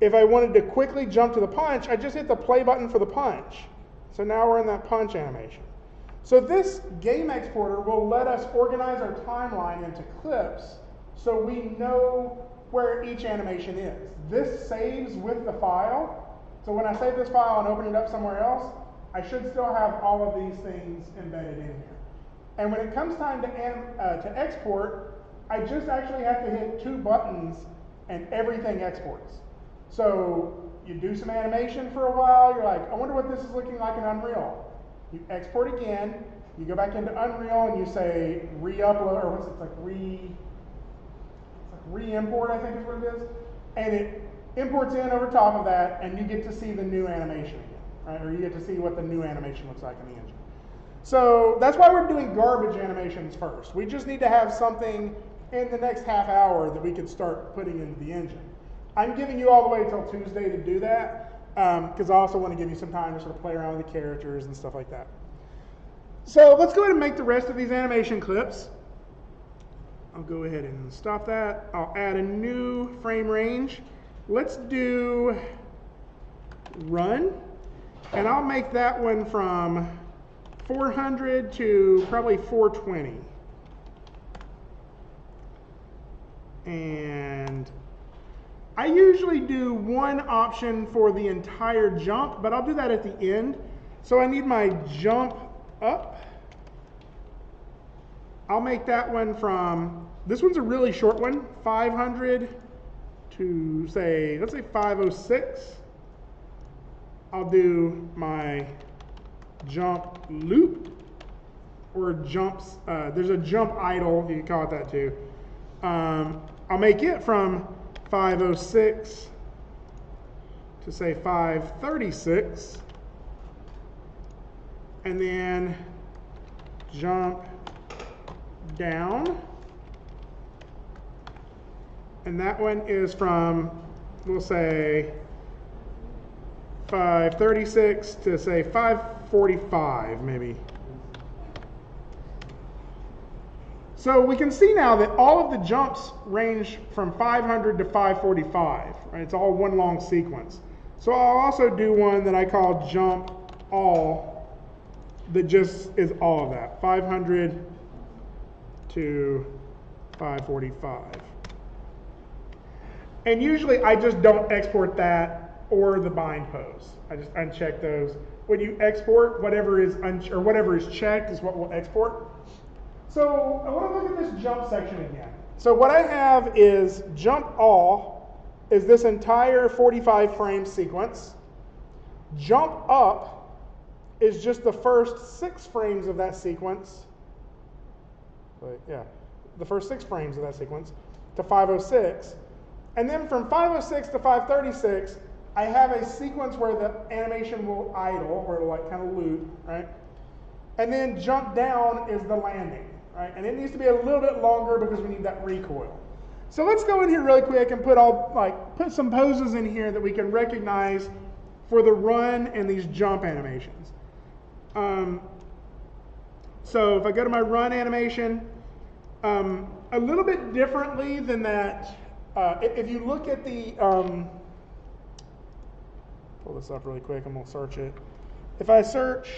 If I wanted to quickly jump to the punch, I just hit the play button for the punch. So now we're in that punch animation. So this game exporter will let us organize our timeline into clips so we know where each animation is. This saves with the file. So when I save this file and open it up somewhere else, I should still have all of these things embedded in here. And when it comes time to export, I just actually have to hit 2 buttons and everything exports. So you do some animation for a while, you're like, I wonder what this is looking like in Unreal. You export again, you go back into Unreal and you say re-upload, or what's it, it's like re-import, I think is what it is. And it imports in over top of that, and you get to see the new animation again, right? Or you get to see what the new animation looks like in the engine. So that's why we're doing garbage animations first. We just need to have something in the next half hour that we can start putting into the engine. I'm giving you all the way until Tuesday to do that, because I also want to give you some time to sort of play around with the characters and stuff like that. So let's go ahead and make the rest of these animation clips. I'll go ahead and stop that. I'll add a new frame range. Let's do run, and I'll make that one from 400 to probably 420. And I usually do one option for the entire jump, but I'll do that at the end. So I need my jump up. I'll make that one from, this one's a really short one, 500 to say, let's say 506. I'll do my jump loop, or jumps, there's a jump idle, you can call it that too. I'll make it from 506 to say 536, and then jump down, and that one is from, we'll say 536 to say 545 maybe. So we can see now that all of the jumps range from 500 to 545, right? It's all one long sequence. So I'll also do one that I call jump all, that just is all of that, 500 to 545. And usually I just don't export that or the bind pose. I just uncheck those. When you export, whatever is checked is what we'll export. So I want to look at this jump section again. So what I have is jump all is this entire 45 frame sequence. Jump up is just the first 6 frames of that sequence. The first 6 frames of that sequence to 506. And then from 506 to 536, I have a sequence where the animation will idle, where it'll like kind of loop, right? And then jump down is the landing, right? And it needs to be a little bit longer because we need that recoil. So let's go in here really quick and put some poses in here that we can recognize for the run and these jump animations. So if I go to my run animation, a little bit differently than that, if you look at the, pull this up really quick and we'll search it. If I search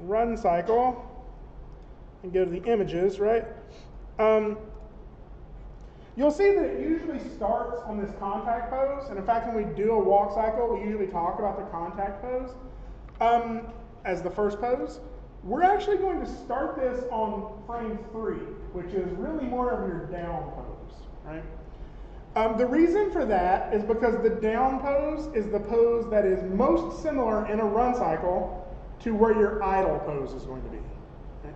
run cycle and go to the images, right? You'll see that it usually starts on this contact pose. And in fact, when we do a walk cycle, we usually talk about the contact pose as the first pose. We're actually going to start this on frame 3, which is really more of your down pose, right? The reason for that is because the down pose is the pose that is most similar in a run cycle to where your idle pose is going to be. Okay?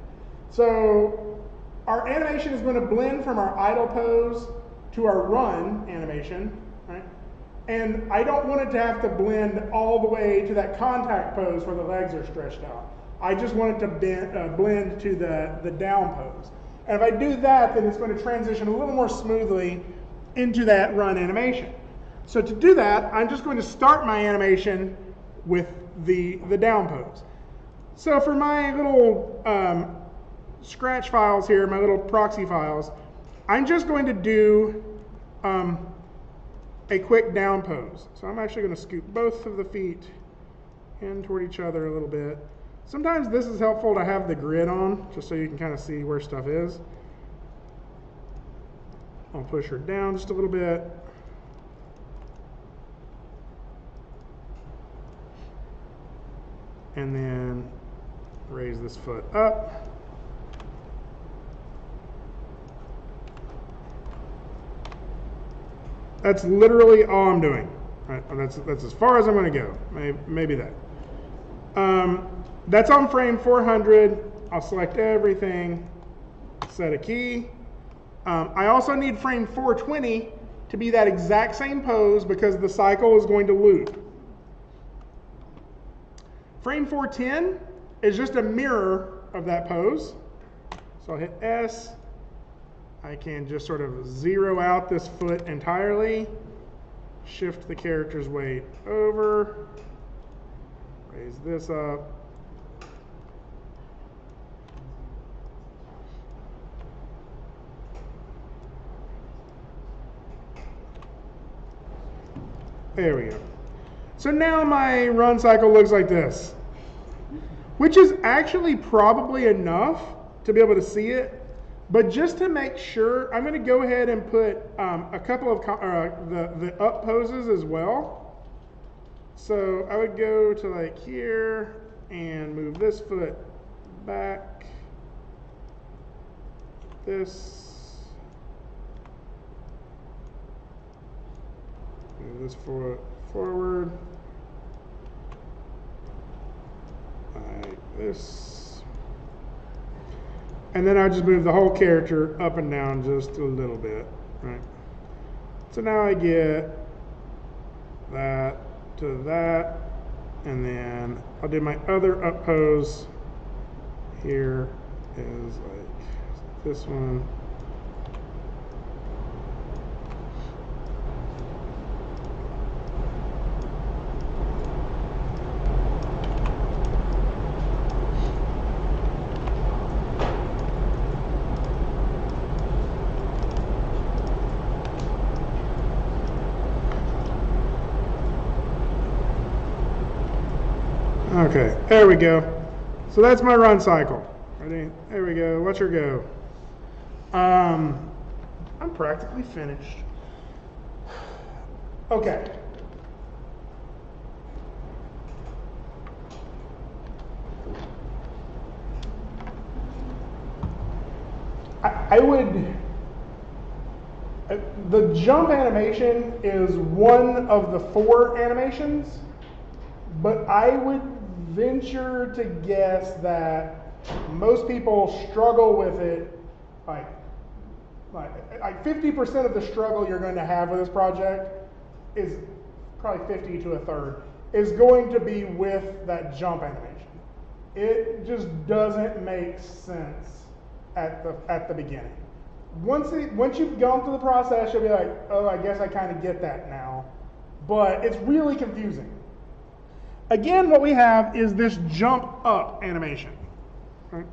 So our animation is going to blend from our idle pose to our run animation, right? And I don't want it to have to blend all the way to that contact pose where the legs are stretched out. I just want it to blend to the down pose. And if I do that, then it's going to transition a little more smoothly into that run animation. So to do that, I'm just going to start my animation with the down pose. So for my little scratch files here, my little proxy files, I'm just going to do a quick down pose. So I'm actually going to scoop both of the feet in toward each other a little bit. Sometimes this is helpful to have the grid on, just so you can kind of see where stuff is. I'll push her down just a little bit. And then raise this foot up. That's literally all I'm doing. Right? That's as far as I'm going to go. Maybe that. That's on frame 400. I'll select everything, set a key. I also need frame 420 to be that exact same pose because the cycle is going to loop. Frame 410 is just a mirror of that pose. So I'll hit S. I can just sort of zero out this foot entirely, shift the character's weight over, raise this up. There we go. So now my run cycle looks like this, which is actually probably enough to be able to see it. But just to make sure, I'm going to go ahead and put a couple of the up poses as well. So I would go to like here and move this foot back, this, move this foot forward, like this. And then I just move the whole character up and down just a little bit, right? So now I get that to that, and then I'll do my other up pose. Here is like this one. Okay, there we go. So that's my run cycle. Ready? There we go. Watch her go. I'm practically finished. Okay. I would, the jump animation is one of the 4 animations, but I would venture to guess that most people struggle with it, like 50% of the struggle you're going to have with this project is probably 50 to a third, is going to be with that jump animation. It just doesn't make sense at the beginning. Once you've gone through the process, you'll be like, oh, I guess I kind of get that now. But it's really confusing. Again, what we have is this jump up animation. Right?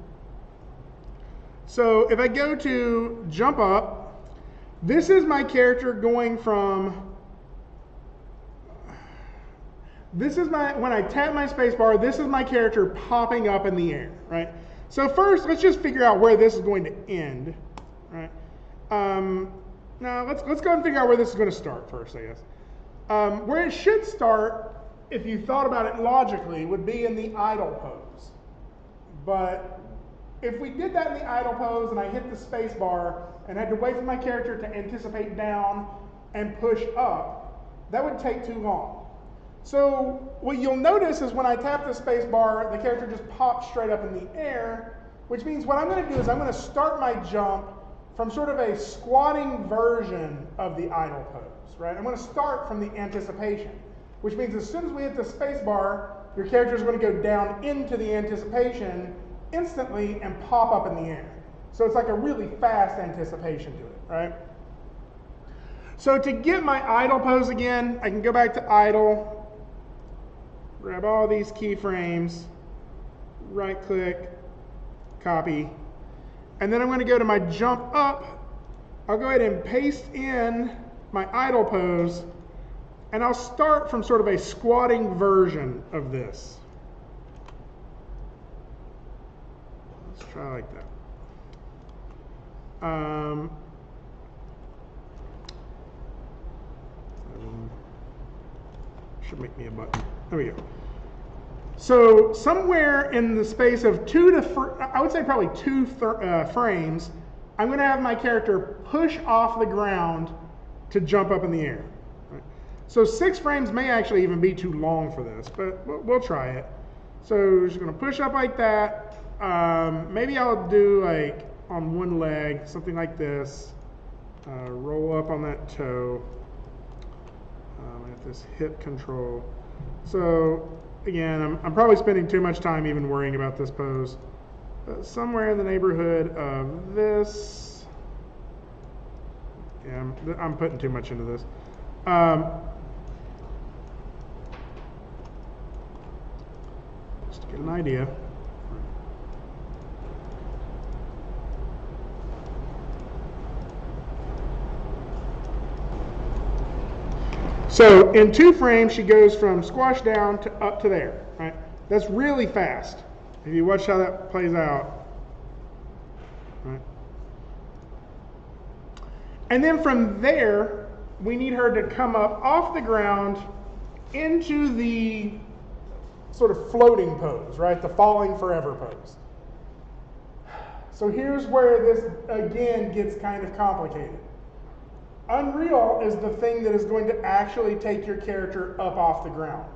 So if I go to jump up, this is my character going from, when I tap my space bar, this is my character popping up in the air, right? So first, let's just figure out where this is going to end, right? Now, let's go ahead and figure out where this is going to start first, I guess. Where it should start, if you thought about it logically, would be in the idle pose. But if we did that in the idle pose and I hit the space bar and had to wait for my character to anticipate down and push up, that would take too long. So what you'll notice is when I tap the space bar, the character just pops straight up in the air, which means what I'm going to do is I'm going to start my jump from sort of a squatting version of the idle pose, right? I'm going to start from the anticipation, which means as soon as we hit the space bar, your character is going to go down into the anticipation instantly and pop up in the air. So it's like a really fast anticipation to it, right? So to get my idle pose again, I can go back to idle, grab all these keyframes, right click, copy, and then I'm going to go to my jump up. I'll go ahead and paste in my idle pose, and I'll start from sort of a squatting version of this. Let's try like that. Should make me a button. There we go. So somewhere in the space of I would say probably 2 frames, I'm going to have my character push off the ground to jump up in the air. Right? So 6 frames may actually even be too long for this, but we'll try it. So just going to push up like that. Maybe I'll do like on one leg, something like this. Roll up on that toe. I have this hip control. So again, I'm probably spending too much time even worrying about this pose. But somewhere in the neighborhood of this. Yeah, I'm putting too much into this. Just to get an idea. So in 2 frames, she goes from squash down to up to there, right? That's really fast. If you watch how that plays out, right? And then from there, we need her to come up off the ground into the sort of floating pose, right? The falling forever pose. So here's where this, again, gets kind of complicated. Unreal is the thing that is going to actually take your character up off the ground.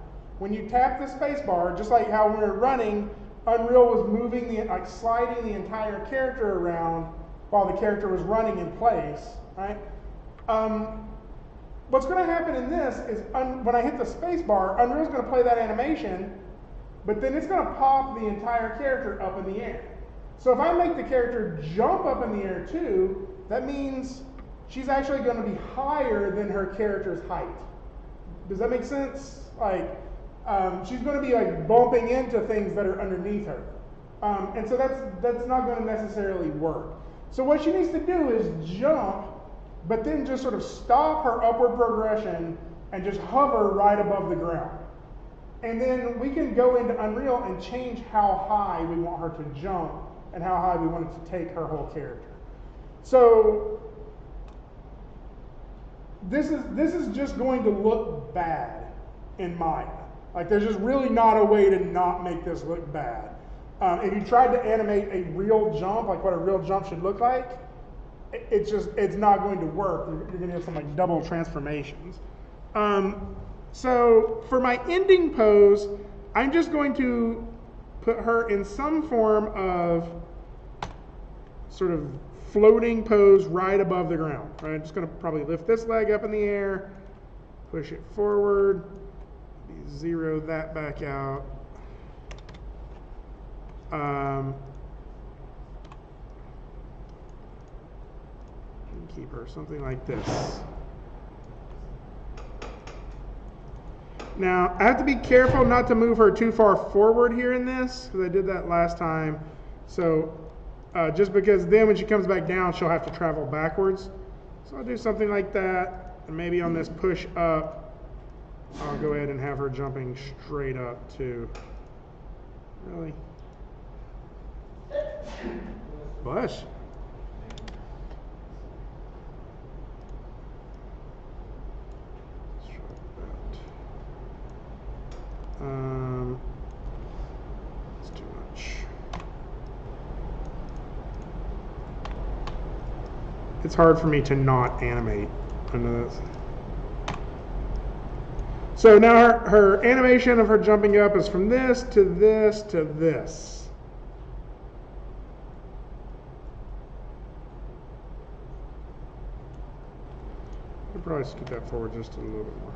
When you tap the space bar, just like how we were running, Unreal was moving, like sliding the entire character around while the character was running in place, right? What's going to happen in this is when I hit the space bar, Unreal's going to play that animation, but then it's going to pop the entire character up in the air. So if I make the character jump up in the air too, that means she's actually going to be higher than her character's height. Does that make sense? Like, she's going to be like bumping into things that are underneath her. And so that's not going to necessarily work. So what she needs to do is jump, but then just sort of stop her upward progression and just hover right above the ground. And then we can go into Unreal and change how high we want her to jump and how high we want it to take her whole character. So this is just going to look bad in Maya. Like, there's just really not a way to not make this look bad. If you tried to animate a real jump, like what a real jump should look like, it's not going to work. You're going to have some like double transformations. So for my ending pose, I'm just going to put her in some form of sort of floating pose right above the ground. Right? I'm just going to probably lift this leg up in the air, push it forward, zero that back out. Keep her something like this. Now, I have to be careful not to move her too far forward here in this, because I did that last time. So, just because then when she comes back down, she'll have to travel backwards. So I'll do something like that, and maybe on this push up, I'll go ahead and have her jumping straight up too. Really? Bless. It's too much. It's hard for me to not animate under this. So now her animation of her jumping up is from this to this to this. I'll probably scoot that forward just a little bit more.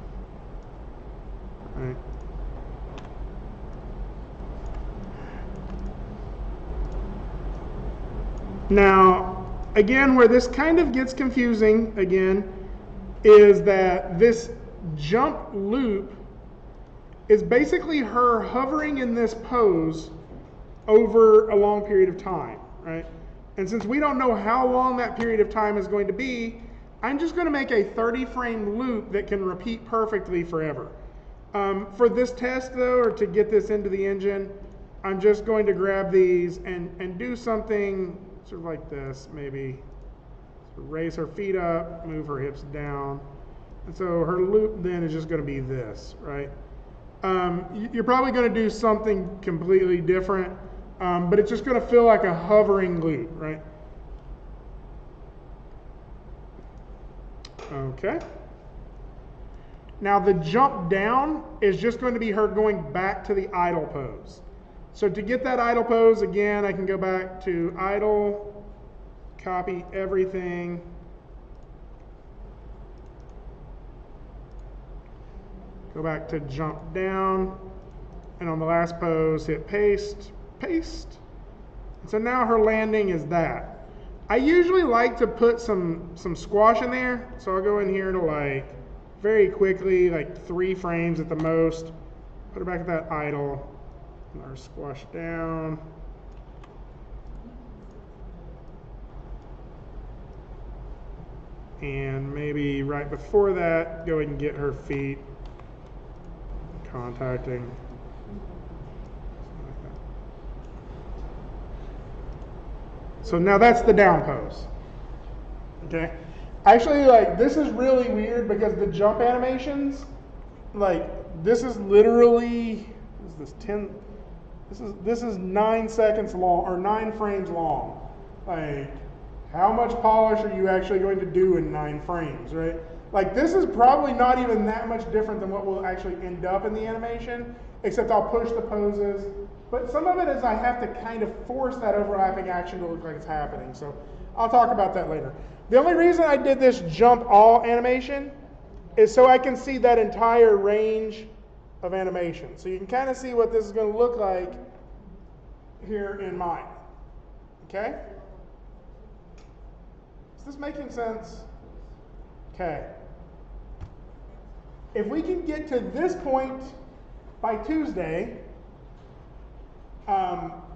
All right. Now, again, where this kind of gets confusing, again, is that this jump loop is basically her hovering in this pose over a long period of time, right? And since we don't know how long that period of time is going to be, I'm just going to make a 30-frame loop that can repeat perfectly forever. For this test, though, or to get this into the engine, I'm just going to grab these and do something sort of like this, maybe. So raise her feet up, move her hips down. And so her loop then is just going to be this, right? You're probably going to do something completely different, but it's just going to feel like a hovering loop, right? Okay. Now the jump down is just going to be her going back to the idle pose. So to get that idle pose, again, I can go back to idle, copy everything. Go back to jump down, and on the last pose, hit paste, paste. And so now her landing is that. I usually like to put some squash in there, so I'll go in here to like, very quickly, like 3 frames at the most, put her back at that idle. Let her squash down. And maybe right before that, go ahead and get her feet contacting. So now that's the down pose. Okay? Actually, like, this is really weird because the jump animations, like, this is literally, what is this, 10? This is 9 seconds long, or 9 frames long. Like, how much polish are you actually going to do in 9 frames, right? Like, this is probably not even that much different than what will actually end up in the animation, except I'll push the poses. But some of it is I have to kind of force that overlapping action to look like it's happening. So I'll talk about that later. The only reason I did this jump all animation is so I can see that entire range of animation. So you can kind of see what this is going to look like here in mine. Okay? Is this making sense? Okay. If we can get to this point by Tuesday,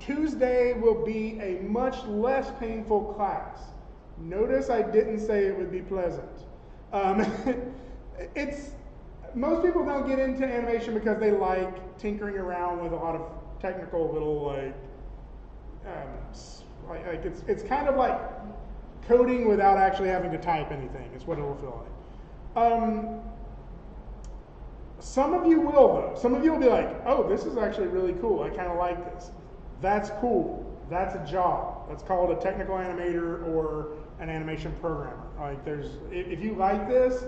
Tuesday will be a much less painful class. Notice I didn't say it would be pleasant. Most people don't get into animation because they like tinkering around with a lot of technical little it's kind of like coding without actually having to type anything. Is what it will feel like. Some of you will though. Some of you will be like, "Oh, this is actually really cool. I kind of like this." That's cool. That's a job. That's called a technical animator or an animation programmer. Like if you like this,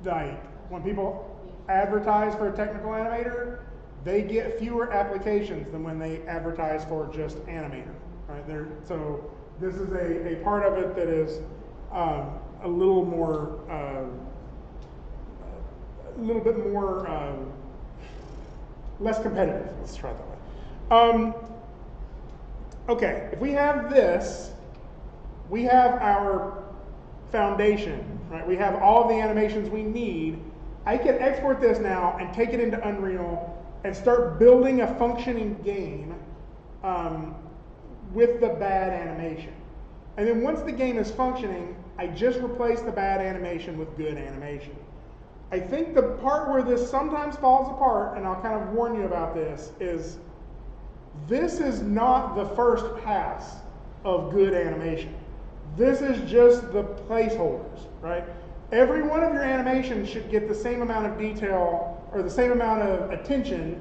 like when people advertise for a technical animator, they get fewer applications than when they advertise for just animator, right? So this is a part of it that is a little more, less competitive. Let's try it that way. Okay, if we have this, we have our foundation, right? We have all of the animations we need. I can export this now and take it into Unreal and start building a functioning game with the bad animation. And then once the game is functioning, I just replace the bad animation with good animation. I think the part where this sometimes falls apart, and I'll kind of warn you about this is not the first pass of good animation. This is just the placeholders, right? Every one of your animations should get the same amount of detail or the same amount of attention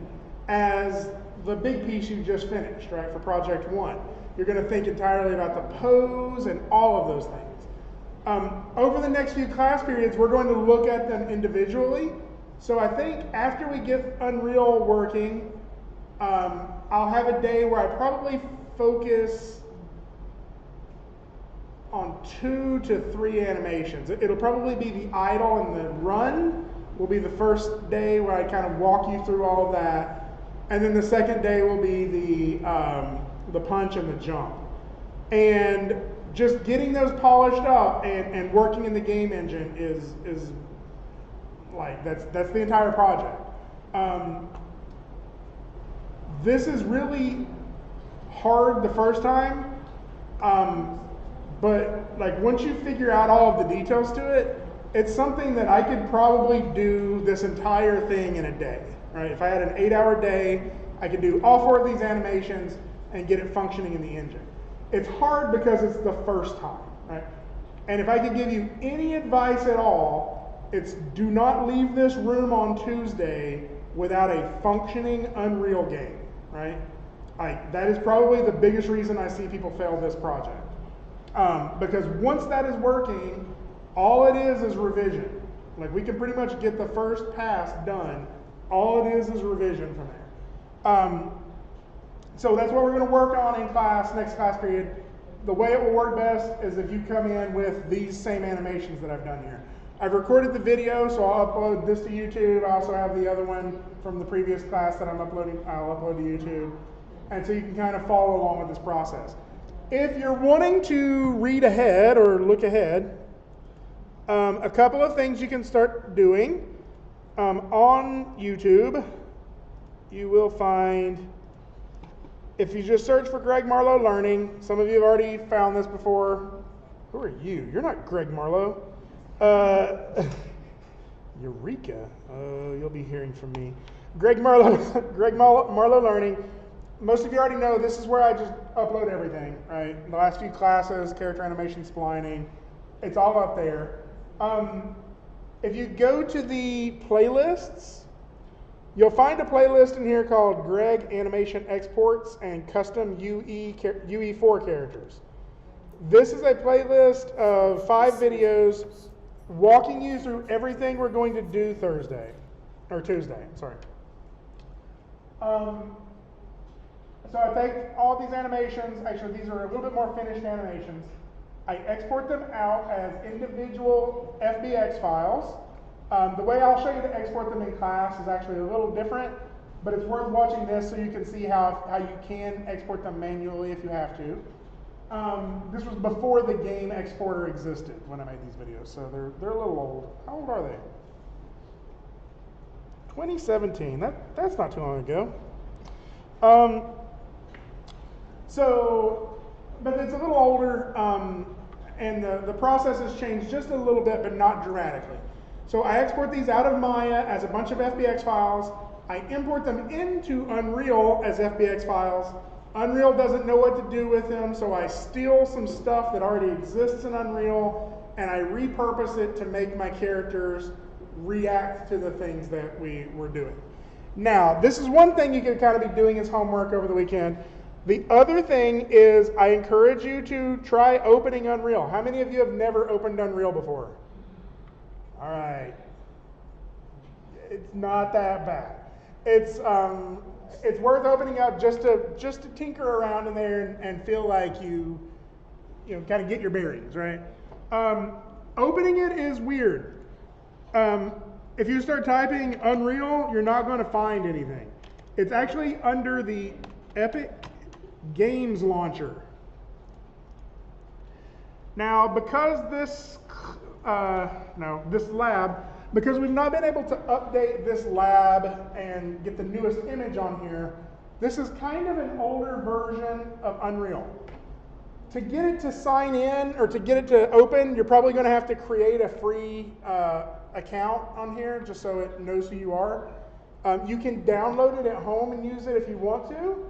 as the big piece you just finished, right, for project 1. You're going to think entirely about the pose and all of those things. Over the next few class periods, we're going to look at them individually. So I think after we get Unreal working, I'll have a day where I probably focus on 2 to 3 animations. It'll probably be the idle and the run will be the first day where I kind of walk you through all of that. And then the second day will be the punch and the jump. And just getting those polished up and working in the game engine is like, that's the entire project. This is really hard the first time, but like once you figure out all of the details to it, it's something that I could probably do this entire thing in a day, right? If I had an 8-hour day, I could do all 4 of these animations and get it functioning in the engine. It's hard because it's the first time, right? And if I could give you any advice at all, it's do not leave this room on Tuesday without a functioning Unreal game, right? That is probably the biggest reason I see people fail this project. Because once that is working, all it is revision. Like we can pretty much get the first pass done. All it is revision from there. So that's what we're going to work on in class, next class period. The way it will work best is if you come in with these same animations that I've done here. I've recorded the video, so I'll upload this to YouTube. I also have the other one from the previous class that I'll upload to YouTube. And so you can kind of follow along with this process. If you're wanting to read ahead or look ahead, a couple of things you can start doing. On YouTube, you will find, if you just search for Greg Marlowe Learning, some of you have already found this before. Who are you? You're not Greg Marlowe. Eureka. You'll be hearing from me. Greg Marlowe Learning. Most of you already know this is where I just upload everything, right? The last few classes, character animation, splining, it's all up there. If you go to the playlists, you'll find a playlist in here called Greg Animation Exports and Custom UE4 Characters. This is a playlist of 5 videos walking you through everything we're going to do Tuesday, sorry. So I take all these animations, actually these are a little bit more finished animations, I export them out as individual FBX files. The way I'll show you to export them in class is actually a little different, but it's worth watching this so you can see how you can export them manually if you have to. This was before the game exporter existed when I made these videos, so they're a little old. How old are they? 2017, that's not too long ago. But it's a little older, and the process has changed just a little bit, but not dramatically. So I export these out of Maya as a bunch of FBX files. I import them into Unreal as FBX files. Unreal doesn't know what to do with them, so I steal some stuff that already exists in Unreal, and I repurpose it to make my characters react to the things that we were doing. Now, this is one thing you can kind of be doing as homework over the weekend. The other thing is I encourage you to try opening Unreal. How many of you have never opened Unreal before? All right. It's not that bad. It's worth opening up just to tinker around in there and feel like you kind of get your bearings, right? Opening it is weird. If you start typing Unreal, you're not going to find anything. It's actually under the Epic Games Launcher. Now, because this lab, because we've not been able to update this lab and get the newest image on here, this is kind of an older version of Unreal. To get it to sign in or to get it to open, you're probably going to have to create a free account on here just so it knows who you are. You can download it at home and use it if you want to.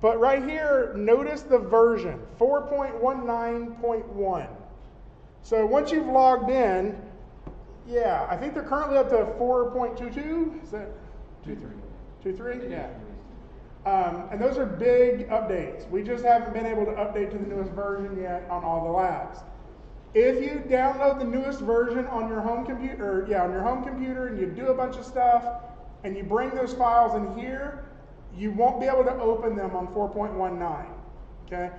But right here, notice the version, 4.19.1. So once you've logged in, yeah, I think they're currently up to 4.22. Is that 2.3? 2.3? Yeah. And those are big updates. We just haven't been able to update to the newest version yet on all the labs. If you download the newest version on your home computer, and you do a bunch of stuff, and you bring those files in here, you won't be able to open them on 4.19. Okay?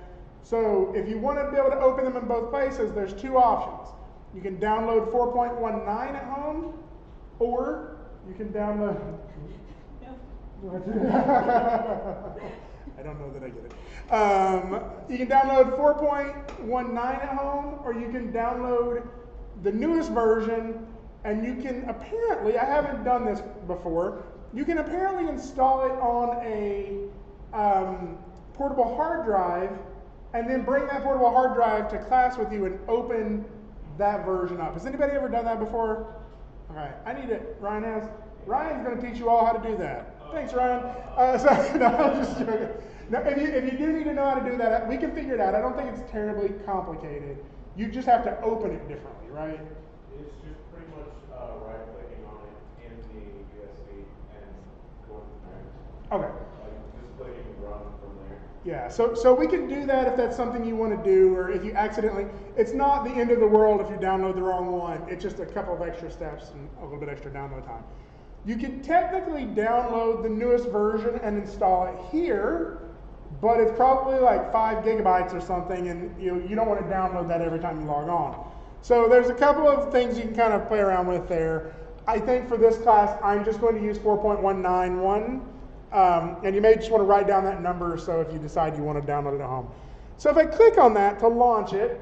So if you want to be able to open them in both places, there's two options. You can download 4.19 at home, or you can download. I don't know that I get it. You can download 4.19 at home, or you can download the newest version, and you can apparently, I haven't done this before, you can apparently install it on a portable hard drive, and then bring that portable hard drive to class with you and open that version up. Has anybody ever done that before? All right, I need it. Ryan has. Ryan's going to teach you all how to do that. Thanks, Ryan. No, I'm just joking. Now, if you do need to know how to do that, we can figure it out. I don't think it's terribly complicated. You just have to open it differently, right? It's just pretty much right-clicking on it in the USB and going from there. Okay. Just clicking run from there. Yeah, so we can do that if that's something you want to do, or if you accidentally, it's not the end of the world if you download the wrong one. It's just a couple of extra steps and a little bit extra download time. You can technically download the newest version and install it here, but it's probably like 5 gigabytes or something, and you don't want to download that every time you log on. So there's a couple of things you can kind of play around with there. I think for this class, I'm just going to use 4.191, and you may just want to write down that number so if you decide you want to download it at home. So if I click on that to launch it,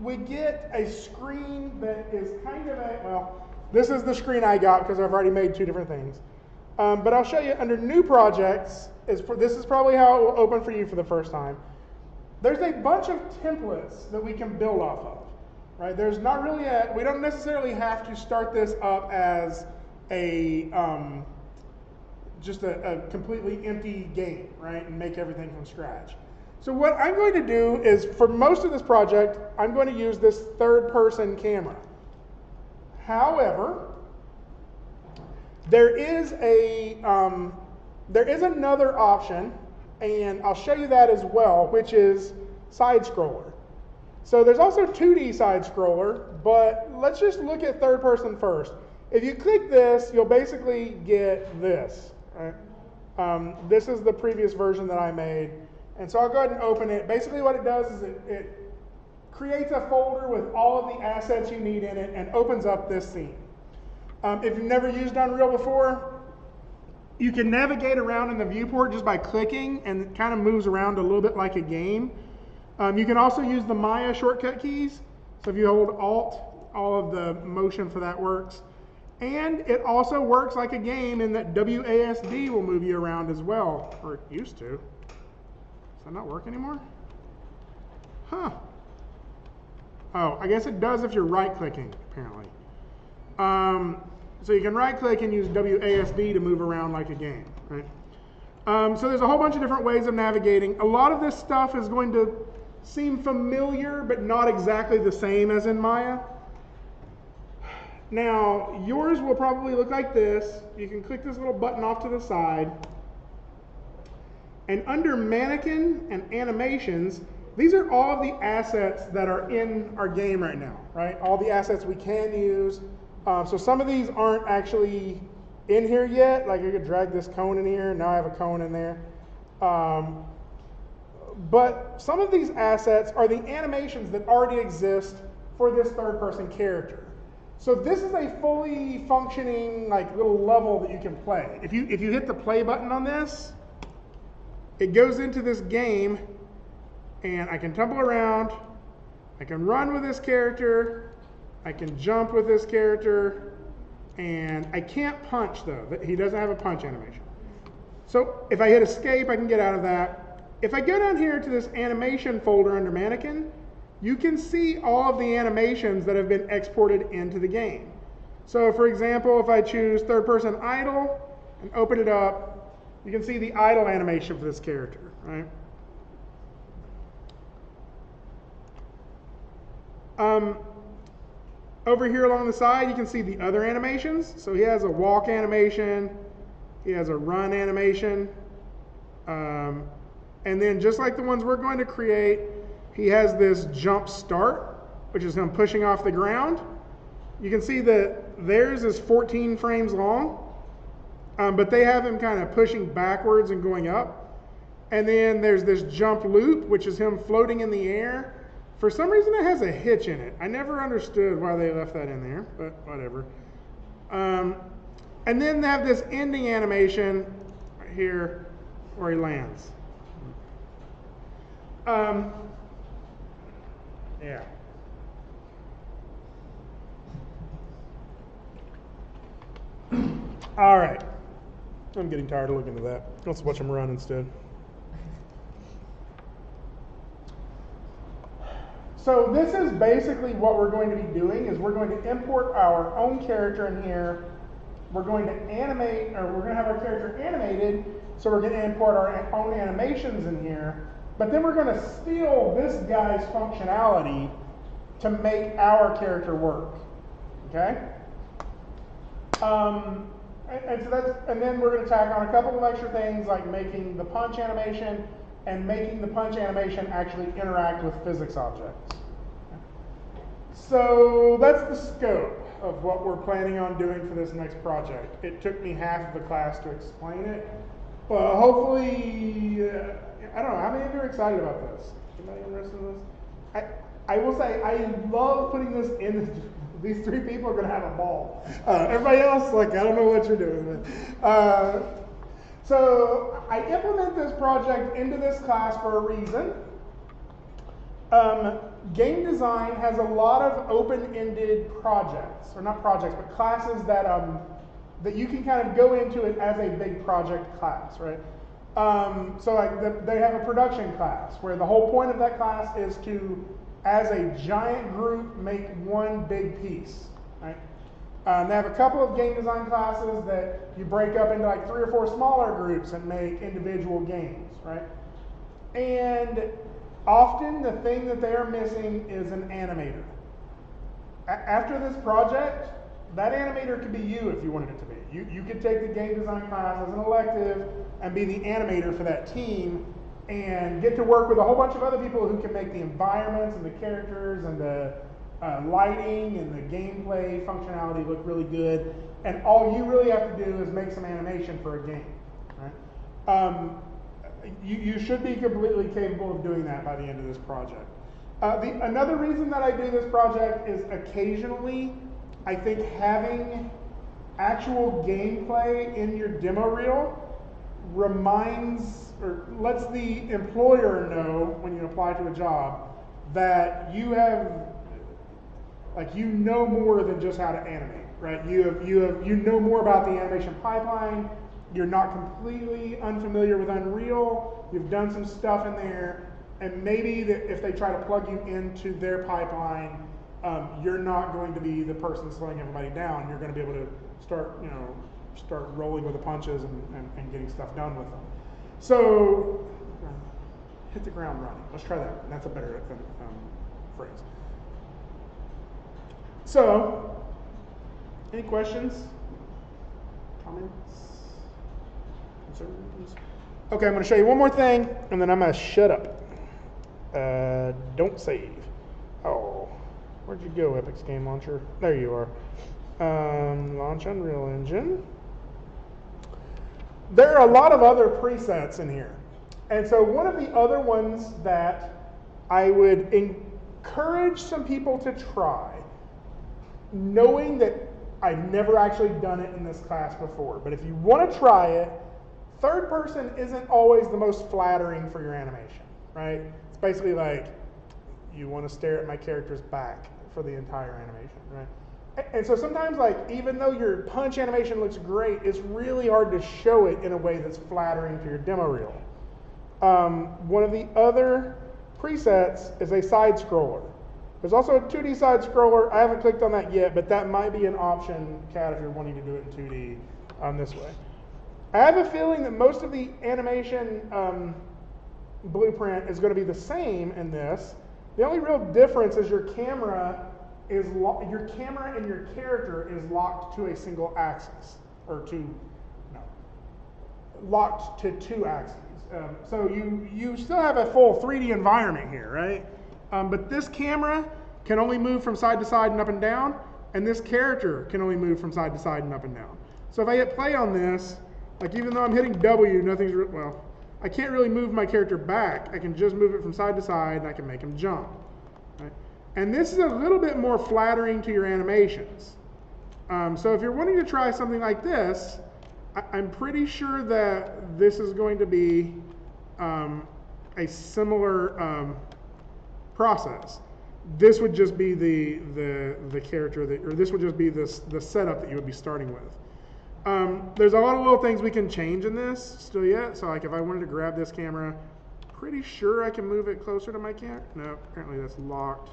we get a screen that is kind of this is the screen I got because I've already made 2 different things. But I'll show you under new projects, this is probably how it will open for you for the first time. There's a bunch of templates that we can build off of, right? There's not really we don't necessarily have to start this up as just a completely empty game, right? And make everything from scratch. So what I'm going to do is, for most of this project, I'm going to use this third-person camera. However, there is another option, and I'll show you that as well, which is side-scroller. So there's also 2D side-scroller, but let's just look at third-person first. If you click this, you'll basically get this. Right? This is the previous version that I made. And so I'll go ahead and open it. Basically what it does is it creates a folder with all of the assets you need in it and opens up this scene. If you've never used Unreal before, you can navigate around in the viewport just by clicking, and it kind of moves around a little bit like a game. You can also use the Maya shortcut keys. So if you hold Alt, all of the motion for that works. And it also works like a game in that WASD will move you around as well, or it used to. Does that not work anymore? Huh. Oh, I guess it does if you're right-clicking, apparently. So you can right-click and use WASD to move around like a game, right? So there's a whole bunch of different ways of navigating. A lot of this stuff is going to seem familiar, but not exactly the same as in Maya. Now, yours will probably look like this. You can click this little button off to the side. And under mannequin and animations, these are all of the assets that are in our game right now, right? All the assets we can use. So some of these aren't actually in here yet. Like I could drag this cone in here. Now I have a cone in there. But some of these assets are the animations that already exist for this third-person character. So this is a fully functioning like little level that you can play. If you hit the play button on this, it goes into this game, and I can tumble around, I can run with this character, I can jump with this character, and I can't punch though. He doesn't have a punch animation. So if I hit escape, I can get out of that. If I go down here to this animation folder under mannequin, you can see all of the animations that have been exported into the game. So for example, if I choose third person idle and open it up, you can see the idle animation for this character, right? Over here along the side, you can see the other animations. So he has a walk animation, he has a run animation, and then just like the ones we're going to create, he has this jump start, which is him pushing off the ground. You can see that theirs is 14 frames long. But they have him kind of pushing backwards and going up. And then there's this jump loop, which is him floating in the air. For some reason, it has a hitch in it. I never understood why they left that in there, but whatever. And then they have this ending animation right here where he lands. Yeah. All right. I'm getting tired of looking at that. Let's watch him run instead. So this is basically what we're going to be doing is we're going to import our own character in here. We're going to animate, or we're going to have our character animated, so we're going to import our own animations in here. But then we're going to steal this guy's functionality to make our character work. Okay? And then we're going to tack on a couple of extra things like making the punch animation and making the punch animation actually interact with physics objects. So that's the scope of what we're planning on doing for this next project. It took me half of the class to explain it, but hopefully, I don't know, how many of you are excited about this? Anybody interested in this? I will say, I love putting this in. These three people are going to have a ball. Everybody else, like, I don't know what you're doing. So I implement this project into this class for a reason. Game design has a lot of open-ended projects, or not projects, but classes that that you can kind of go into it as a big project class, right? So like they have a production class where the whole point of that class is to, as a giant group, make one big piece, right? They have a couple of game design classes that you break up into like 3 or 4 smaller groups and make individual games, right? And often the thing that they are missing is an animator. After this project, that animator could be you if you wanted it to be. You could take the game design class as an elective and be the animator for that team and get to work with a whole bunch of other people who can make the environments and the characters and the lighting and the gameplay functionality look really good. And all you really have to do is make some animation for a game, right? You should be completely capable of doing that by the end of this project. Another reason that I do this project is occasionally I think having actual gameplay in your demo reel reminds or lets the employer know when you apply to a job that you have, like, you know more than just how to animate, right? You know more about the animation pipeline. You're not completely unfamiliar with Unreal. You've done some stuff in there, and maybe that if they try to plug you into their pipeline, you're not going to be the person slowing everybody down. You're going to be able to start rolling with the punches and getting stuff done with them. So, hit the ground running. Let's try that. That's a better phrase. So, Any questions? Comments? Concerns? Okay, I'm going to show you one more thing, and then I'm going to shut up. Don't save. Oh, where'd you go, Epic's Game Launcher? There you are. Launch Unreal Engine. There are a lot of other presets in here. And so one of the other ones that I would encourage some people to try, knowing that I've never actually done it in this class before, but if you want to try it, third person isn't always the most flattering for your animation, right? It's basically like you want to stare at my character's back for the entire animation, right? And so sometimes, like, even though your punch animation looks great, it's really hard to show it in a way that's flattering to your demo reel. One of the other presets is a side scroller. There's also a 2D side scroller. I haven't clicked on that yet, but that might be an option, Kat, if you're wanting to do it in 2D this way. I have a feeling that most of the animation blueprint is going to be the same in this. The only real difference is your camera and your character is locked to a single axis, or locked to two axes. So you still have a full 3D environment here, right? But this camera can only move from side to side and up and down, and this character can only move from side to side and up and down. So if I hit play on this, like even though I'm hitting W, I can't really move my character back. I can just move it from side to side, and I can make him jump. Right? And this is a little bit more flattering to your animations. So if you're wanting to try something like this, I'm pretty sure that this is going to be a similar process. This would just be the character or this would just be the setup that you would be starting with. There's a lot of little things we can change in this still yet. So like if I wanted to grab this camera, pretty sure I can move it closer to my camera. No, apparently that's locked.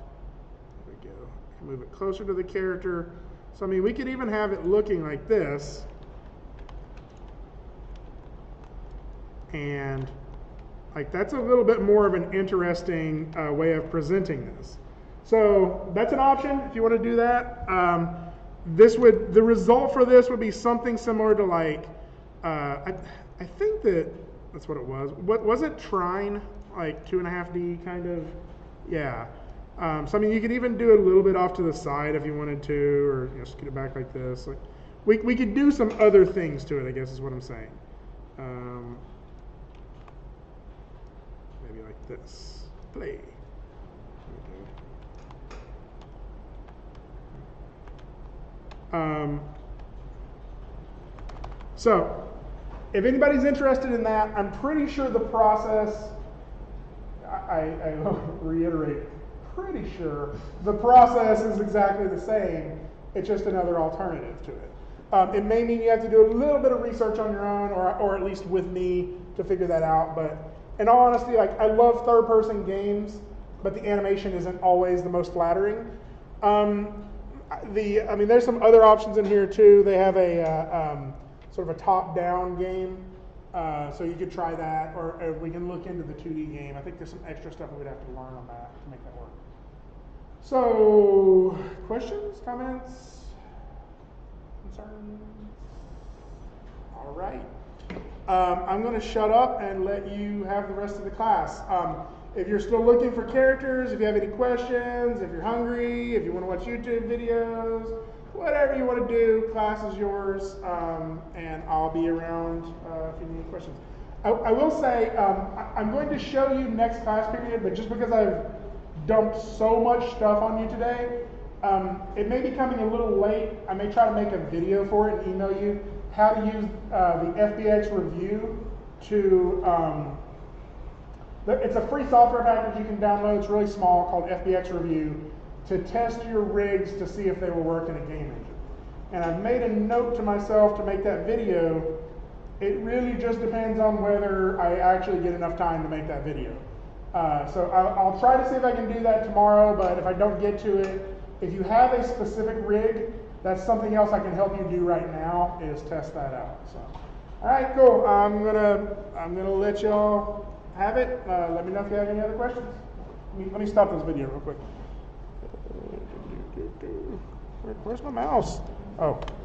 There we go. I can move it closer to the character. So I mean, we could even have it looking like this. And like that's a little bit more of an interesting way of presenting this. So that's an option if you want to do that. The result for this would be something similar to like, I think that's what it was. What was it? Trine, like 2.5D kind of, yeah. So I mean, you could even do it a little bit off to the side if you wanted to, or scoot it back like this. Like, we could do some other things to it, I guess is what I'm saying. Maybe like this. Play. So, if anybody's interested in that, I'm pretty sure the process, I will reiterate, pretty sure the process is exactly the same. It's just another alternative to it. It may mean you have to do a little bit of research on your own, or at least with me to figure that out. But in all honesty, like I love third-person games, but the animation isn't always the most flattering. There's some other options in here too. They have a sort of a top-down game, so you could try that, or we can look into the 2D game. I think there's some extra stuff we would have to learn on that to make that work. So, questions, comments, concerns? All right. I'm going to shut up and let you have the rest of the class. If you're still looking for characters, if you have any questions, if you're hungry, if you want to watch YouTube videos, whatever you want to do, class is yours, and I'll be around if you need any questions. I will say, I'm going to show you next class period, but just because I've dumped so much stuff on you today, it may be coming a little late. I may try to make a video for it and email you how to use the FBX review to, it's a free software package you can download. It's really small, called FBX Review, to test your rigs to see if they will work in a game engine. And I've made a note to myself to make that video. It really just depends on whether I actually get enough time to make that video. So I'll try to see if I can do that tomorrow, but if I don't get to it, if you have a specific rig, that's something else I can help you do right now, is test that out. So, all right, cool. I'm gonna let y'all have it. Let me know if you have any other questions. Let me stop this video real quick. Where's my mouse? Oh.